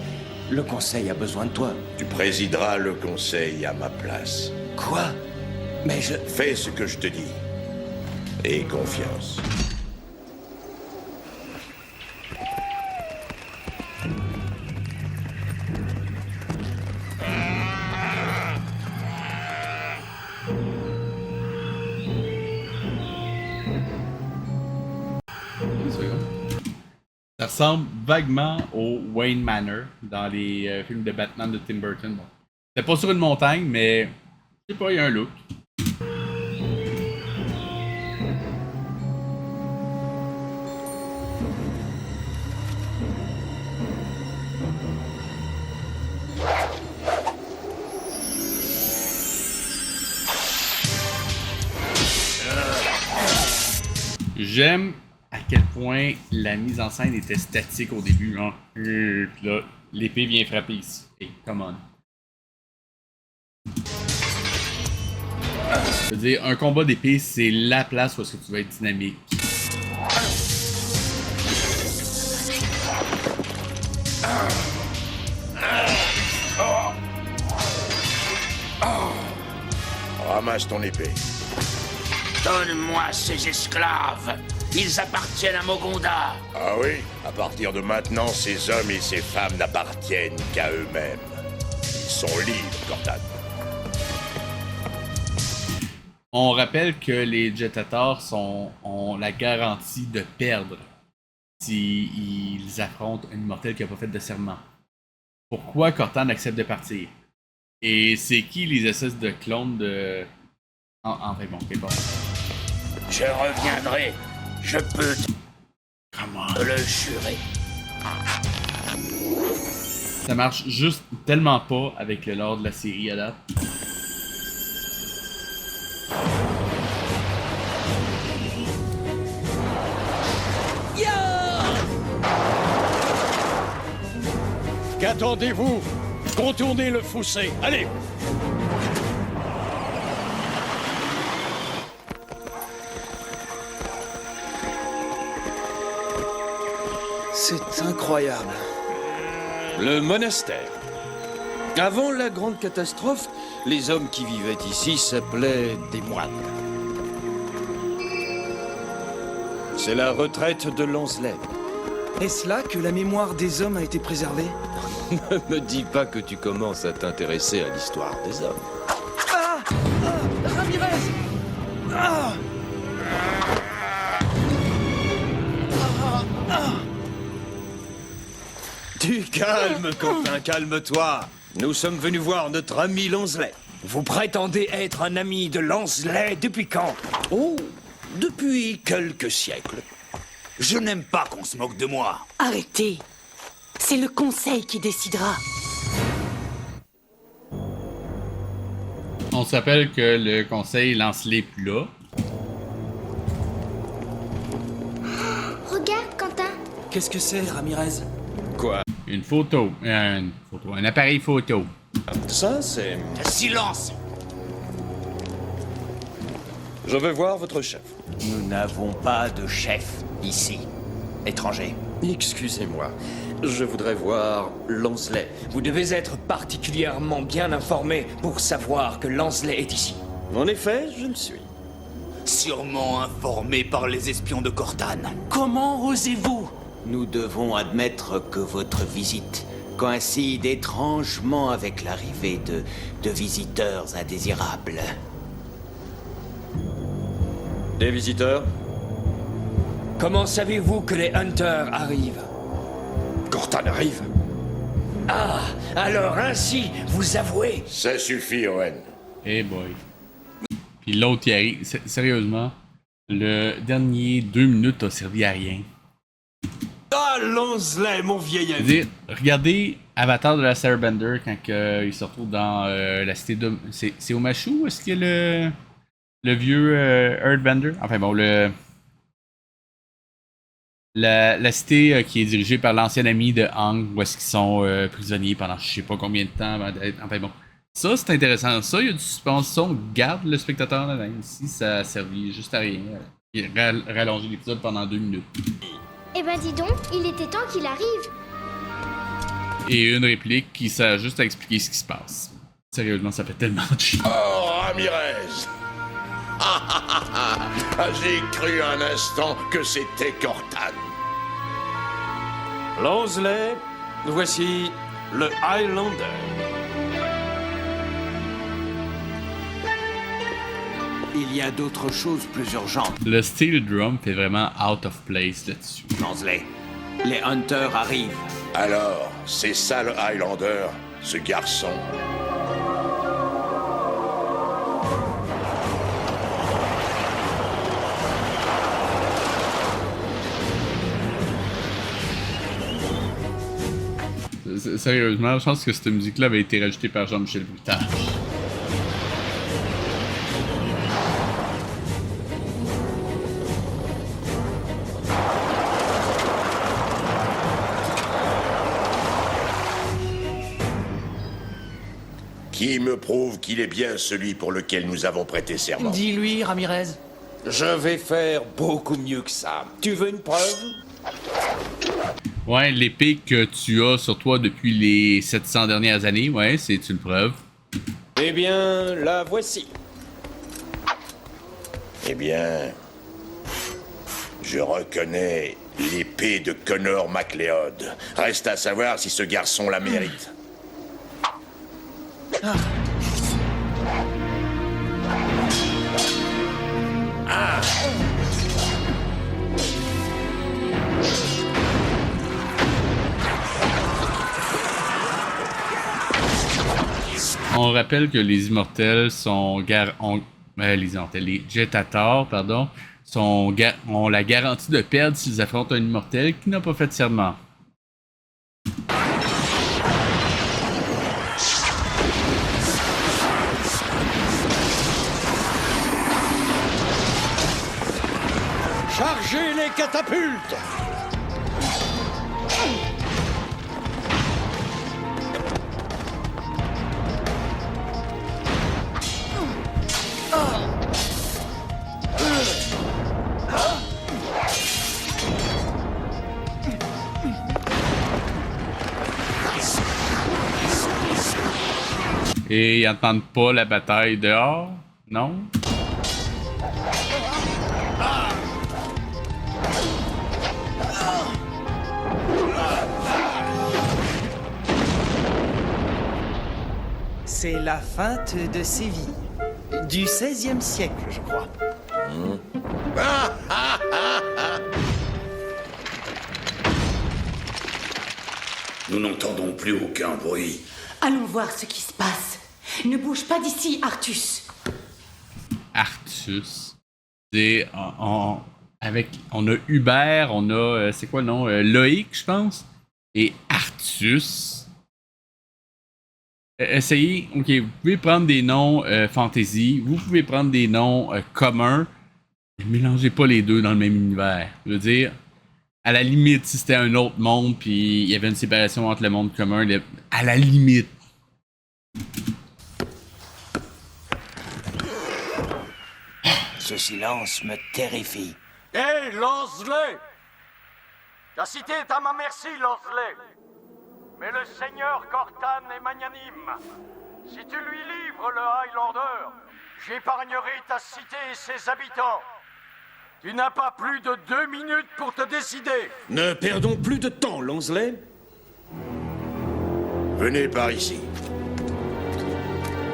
Speaker 14: le conseil a besoin de toi.
Speaker 10: Tu présideras le conseil à ma place.
Speaker 14: Quoi? Mais je...
Speaker 10: Fais ce que je te dis. Aie confiance.
Speaker 2: Ça ressemble vaguement au Wayne Manor dans les films de Batman de Tim Burton. Bon. C'est pas sur une montagne, mais je sais pas, il y a un look. J'aime à quel point la mise en scène était statique au début. Hein. Puis là, l'épée vient frapper ici. Hey, come on. Je veux dire, un combat d'épée, c'est la place où est-ce que tu vas être dynamique.
Speaker 10: Ramasse ton épée. Donne-moi ces esclaves. Ils appartiennent à Mogonda. Ah oui? À partir de maintenant, ces hommes et ces femmes n'appartiennent qu'à eux-mêmes. Ils sont libres, Cortane.
Speaker 2: On rappelle que les Jetators ont la garantie de perdre s'ils affrontent un immortel qui n'a pas fait de serment. Pourquoi Cortane accepte de partir? Et c'est qui les espèces de clones de... Enfin bon, ok, bon.
Speaker 10: Je reviendrai. Je peux te le jurer.
Speaker 2: Ça marche juste tellement pas avec le lore de la série à date.
Speaker 4: Qu'attendez-vous? Contournez le fossé. Allez!
Speaker 5: C'est incroyable.
Speaker 6: Le monastère. Avant la grande catastrophe, les hommes qui vivaient ici s'appelaient des moines. C'est la retraite de Lanceley.
Speaker 5: Est-ce là que la mémoire des hommes a été préservée?
Speaker 6: Ne me dis pas que tu commences à t'intéresser à l'histoire des hommes.
Speaker 5: Ah! Ramirez! Ah!
Speaker 6: Du calme, Quentin, calme-toi. Nous sommes venus voir notre ami Lanceley.
Speaker 13: Vous prétendez être un ami de Lanceley depuis quand?
Speaker 10: Oh, depuis quelques siècles.
Speaker 13: Je n'aime pas qu'on se moque de moi.
Speaker 15: Arrêtez. C'est le conseil qui décidera.
Speaker 2: On s'appelle que le conseil lance les plus là.
Speaker 11: Regarde,
Speaker 5: Qu'est-ce que c'est, Ramirez?
Speaker 14: Quoi?
Speaker 2: Une photo. Un appareil photo.
Speaker 14: Ça, c'est...
Speaker 13: Silence!
Speaker 14: Je veux voir votre chef.
Speaker 6: Nous n'avons pas de chef ici. Étranger.
Speaker 14: Excusez-moi. Je voudrais voir Lansley.
Speaker 6: Vous devez être particulièrement bien informé pour savoir que Lansley est ici.
Speaker 14: En effet, je le suis.
Speaker 13: Sûrement informé par les espions de Cortane.
Speaker 6: Comment osez-vous? Nous devons admettre que votre visite coïncide étrangement avec l'arrivée de visiteurs indésirables.
Speaker 14: Des visiteurs?
Speaker 6: Comment savez-vous que les Hunters arrivent?
Speaker 4: Cortane arrive.
Speaker 6: Ah, alors ainsi, vous avouez?
Speaker 10: Ça suffit, Owen.
Speaker 2: Eh boy. Puis l'autre, il arrive. Sérieusement, le dernier 2 minutes a servi à rien.
Speaker 6: Ah, Lansley, mon vieil ami!
Speaker 2: C'est-à-dire, regardez Avatar de la Airbender quand il se retrouve dans la cité de... C'est Omashu ou est-ce qu'il y a le vieux Earthbender? Enfin bon, la cité qui est dirigée par l'ancien ami de Aang, où est-ce qu'ils sont prisonniers pendant je sais pas combien de temps. Enfin bon, ça c'est intéressant. Ça, il y a du suspense. Ça, on garde le spectateur là. Ici, ça a servi juste à rien. Rallonger l'épisode pendant 2 minutes.
Speaker 11: Eh ben dis donc, il était temps qu'il arrive.
Speaker 2: Et une réplique qui sert juste à expliquer ce qui se passe. Sérieusement, ça fait tellement de chier.
Speaker 10: Oh, Ramirez! J'ai cru un instant que c'était Cortane.
Speaker 5: Lansley, voici le Highlander.
Speaker 6: Il y a d'autres choses plus urgentes.
Speaker 2: Le steel drum fait vraiment out of place là-dessus.
Speaker 6: Lansley, les Hunters arrivent.
Speaker 10: Alors, c'est ça le Highlander, ce garçon.
Speaker 2: Sérieusement, je pense que cette musique-là avait été rajoutée par Jean-Michel Brutal.
Speaker 10: Qui me prouve qu'il est bien celui pour lequel nous avons prêté serment?
Speaker 5: Dis-lui, Ramirez.
Speaker 6: Je vais faire beaucoup mieux que ça. Tu veux une preuve?
Speaker 2: Ouais, l'épée que tu as sur toi depuis les 700 dernières années, ouais, c'est une preuve.
Speaker 14: Eh bien, la voici.
Speaker 10: Eh bien, je reconnais l'épée de Connor MacLeod. Reste à savoir si ce garçon la mérite.
Speaker 5: Ah.
Speaker 10: Ah.
Speaker 2: On rappelle que les Immortels sont les Jetators, pardon, ont la garantie de perdre s'ils affrontent un Immortel qui n'a pas fait de serment.
Speaker 4: Chargez les catapultes!
Speaker 2: Et ils n'entendent pas la bataille dehors, non?
Speaker 5: C'est la feinte de Séville. Du XVIe siècle, je crois.
Speaker 13: Nous n'entendons plus aucun bruit.
Speaker 15: Allons voir ce qui se passe. Ne bouge pas d'ici, Artus.
Speaker 2: Artus. C'est on a Hubert, on a c'est quoi le nom? Loïc, je pense. Et Artus. Essayez, ok, vous pouvez prendre des noms fantasy, vous pouvez prendre des noms communs, mais mélangez pas les deux dans le même univers. Je veux dire, À la limite, si c'était un autre monde, puis il y avait une séparation entre le monde commun, à la limite.
Speaker 6: Ce silence me terrifie.
Speaker 4: Hé, lance-les! Ta cité est à ma merci, lance-les! Mais le seigneur Cortan est magnanime. Si tu lui livres le Highlander, j'épargnerai ta cité et ses habitants. Tu n'as pas plus de 2 minutes pour te décider.
Speaker 14: Ne perdons plus de temps, Lonsley.
Speaker 10: Venez par ici.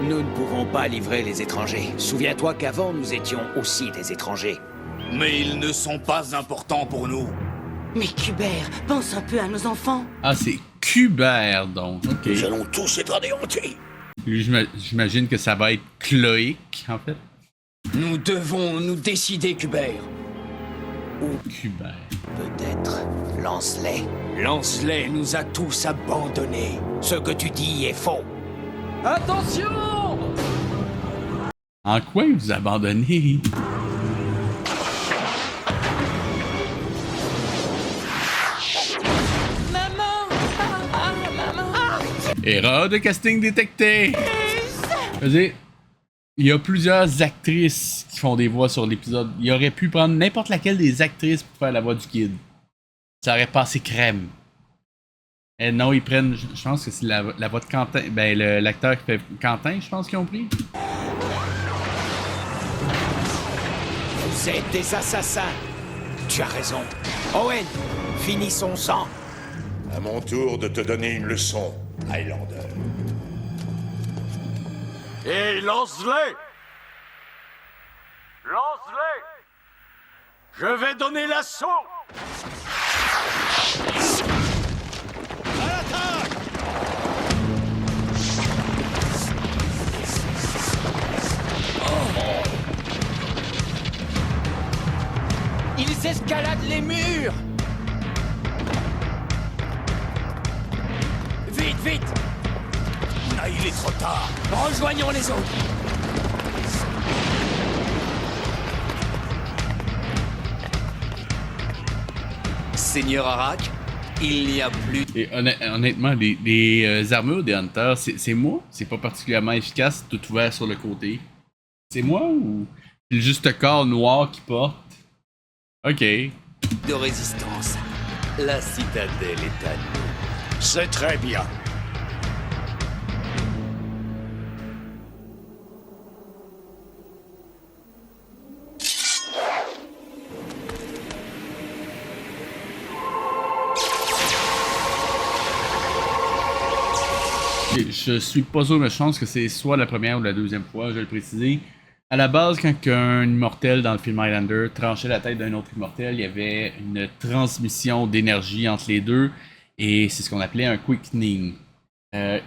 Speaker 6: Nous ne pouvons pas livrer les étrangers. Souviens-toi qu'avant, nous étions aussi des étrangers.
Speaker 13: Mais ils ne sont pas importants pour nous.
Speaker 15: Mais Kubert, pense un peu à nos enfants.
Speaker 2: Ah, c'est Kubert, donc. Ok.
Speaker 10: Nous allons tous être anéantis.
Speaker 2: Lui, j'imagine que ça va être Cloïc, en fait.
Speaker 12: Nous devons nous décider, Kubert.
Speaker 6: Ou
Speaker 2: Kubert.
Speaker 6: peut-être Lanceley.
Speaker 12: Lanceley nous a tous abandonnés.
Speaker 6: Ce que tu dis est faux.
Speaker 8: Attention!
Speaker 2: En quoi il vous a abandonné? Erreur de casting détectée! Je veux dire, il y a plusieurs actrices qui font des voix sur l'épisode. Il aurait pu prendre n'importe laquelle des actrices pour faire la voix du kid. Ça aurait passé crème. Et non, ils prennent, je pense que c'est la voix de Quentin. Ben, l'acteur qui fait Quentin, je pense qu'ils ont pris.
Speaker 6: Vous êtes des assassins. Tu as raison. Owen, finissons-en.
Speaker 10: À mon tour de te donner une leçon, Highlander.
Speaker 4: Hé, lance-les! Lance-les! Je vais donner l'assaut!
Speaker 12: Ils escaladent les murs! Vite, vite!
Speaker 13: Ah, il est trop tard.
Speaker 12: Rejoignons les autres!
Speaker 13: Seigneur Arak, il n'y a plus...
Speaker 2: Et honnêtement, les armures des Hunters, c'est moi? C'est pas particulièrement efficace, tout ouvert sur le côté. C'est moi ou c'est le juste corps noir qui porte? Ok.
Speaker 13: de résistance. La citadelle est à nous.
Speaker 10: C'est très bien.
Speaker 2: Je suis pas sûr, mais je pense que c'est soit la première ou la deuxième fois, je vais le préciser. À la base, quand un immortel dans le film Highlander tranchait la tête d'un autre immortel, il y avait une transmission d'énergie entre les deux, et c'est ce qu'on appelait un quickening.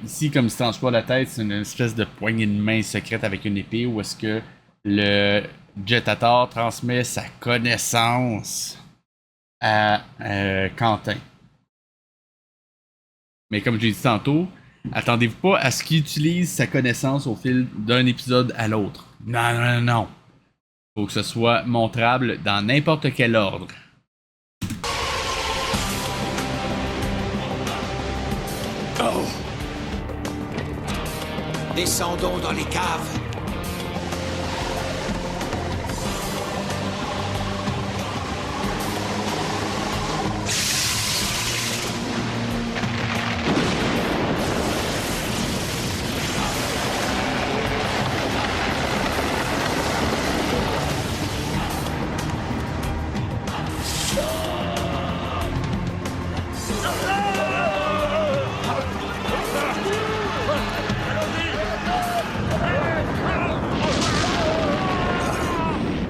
Speaker 2: Ici, comme il ne se tranche pas la tête, c'est une espèce de poignée de main secrète avec une épée, où est-ce que le Jetator transmet sa connaissance à Quentin. Mais comme je l'ai dit tantôt, attendez-vous pas à ce qu'il utilise sa connaissance au fil d'un épisode à l'autre. Non, non, non, non. Faut que ce soit montrable dans n'importe quel ordre.
Speaker 6: Oh. Descendons dans les caves.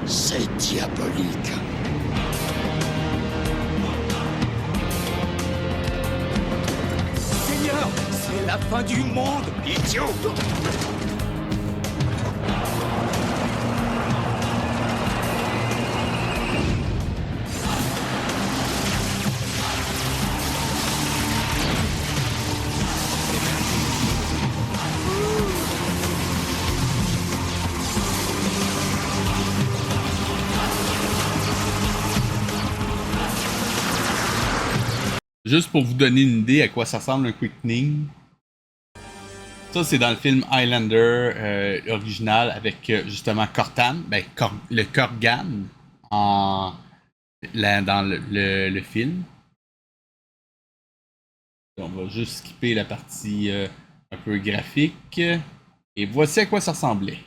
Speaker 10: C'est diabolique.
Speaker 13: Seigneur, c'est la fin du monde, idiot!
Speaker 2: Juste pour vous donner une idée à quoi ça ressemble un quickening. Ça, c'est dans le film Highlander original avec justement Cortan, ben, le Korgan dans le film. On va juste skipper la partie un peu graphique. Et voici à quoi ça ressemblait.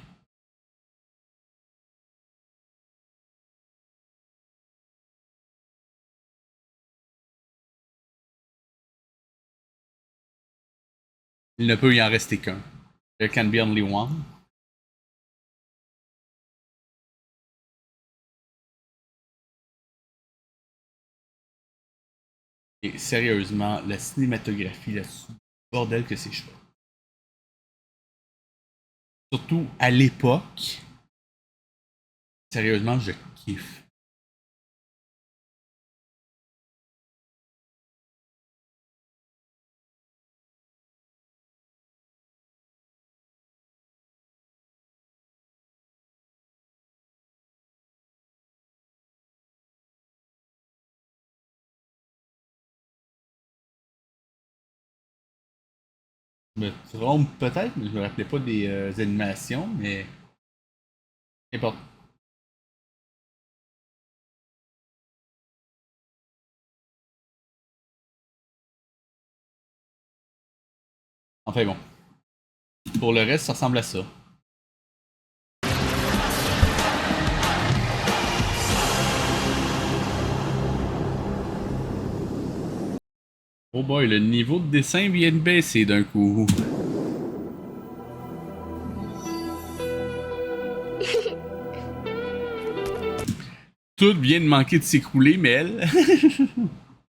Speaker 2: Il ne peut y en rester qu'un. There can be only one. Et sérieusement, la cinématographie là-dessus, bordel que c'est chaud. Surtout à l'époque. Sérieusement, je kiffe. Je me trompe peut-être, mais je me rappelais pas des animations, mais n'importe. Enfin bon. Pour le reste, ça ressemble à ça. Oh boy, le niveau de dessin vient de baisser d'un coup. Tout vient de manquer de s'écrouler, mais elle...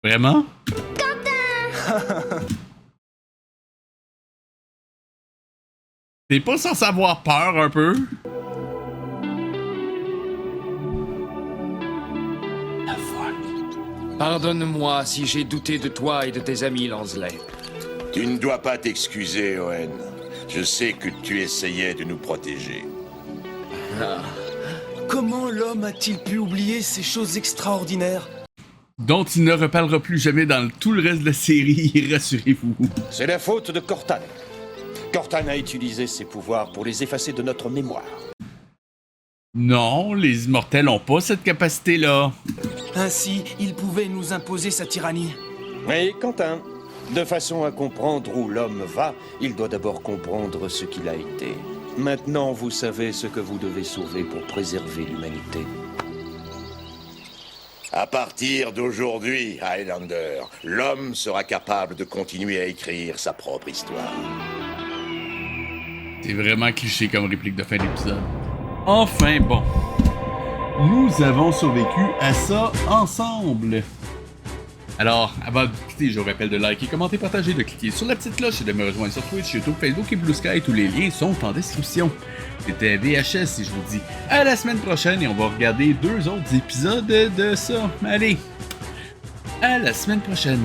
Speaker 2: Vraiment? T'es pas sans avoir peur un peu?
Speaker 13: Pardonne-moi si j'ai douté de toi et de tes amis, Lansley.
Speaker 10: Tu ne dois pas t'excuser, Owen. Je sais que tu essayais de nous protéger.
Speaker 5: Ah. Comment l'homme a-t-il pu oublier ces choses extraordinaires
Speaker 2: dont il ne reparlera plus jamais dans tout le reste de la série, rassurez-vous.
Speaker 16: C'est la faute de Cortan. Cortan a utilisé ses pouvoirs pour les effacer de notre mémoire.
Speaker 2: Non, les immortels n'ont pas cette capacité-là.
Speaker 5: Ainsi, il pouvait nous imposer sa tyrannie.
Speaker 16: Oui, Quentin. De façon à comprendre où l'homme va, il doit d'abord comprendre ce qu'il a été. Maintenant, vous savez ce que vous devez sauver pour préserver l'humanité.
Speaker 10: À partir d'aujourd'hui, Highlander, l'homme sera capable de continuer à écrire sa propre histoire.
Speaker 2: C'est vraiment cliché comme réplique de fin d'épisode. Enfin bon, nous avons survécu à ça ensemble. Alors, avant de quitter, je vous rappelle de liker, commenter, partager, de cliquer sur la petite cloche et de me rejoindre sur Twitch, YouTube, Facebook et Blue Sky. Tous les liens sont en description. C'était VHS et je vous dis à la semaine prochaine et on va regarder 2 autres épisodes de ça. Allez, à la semaine prochaine.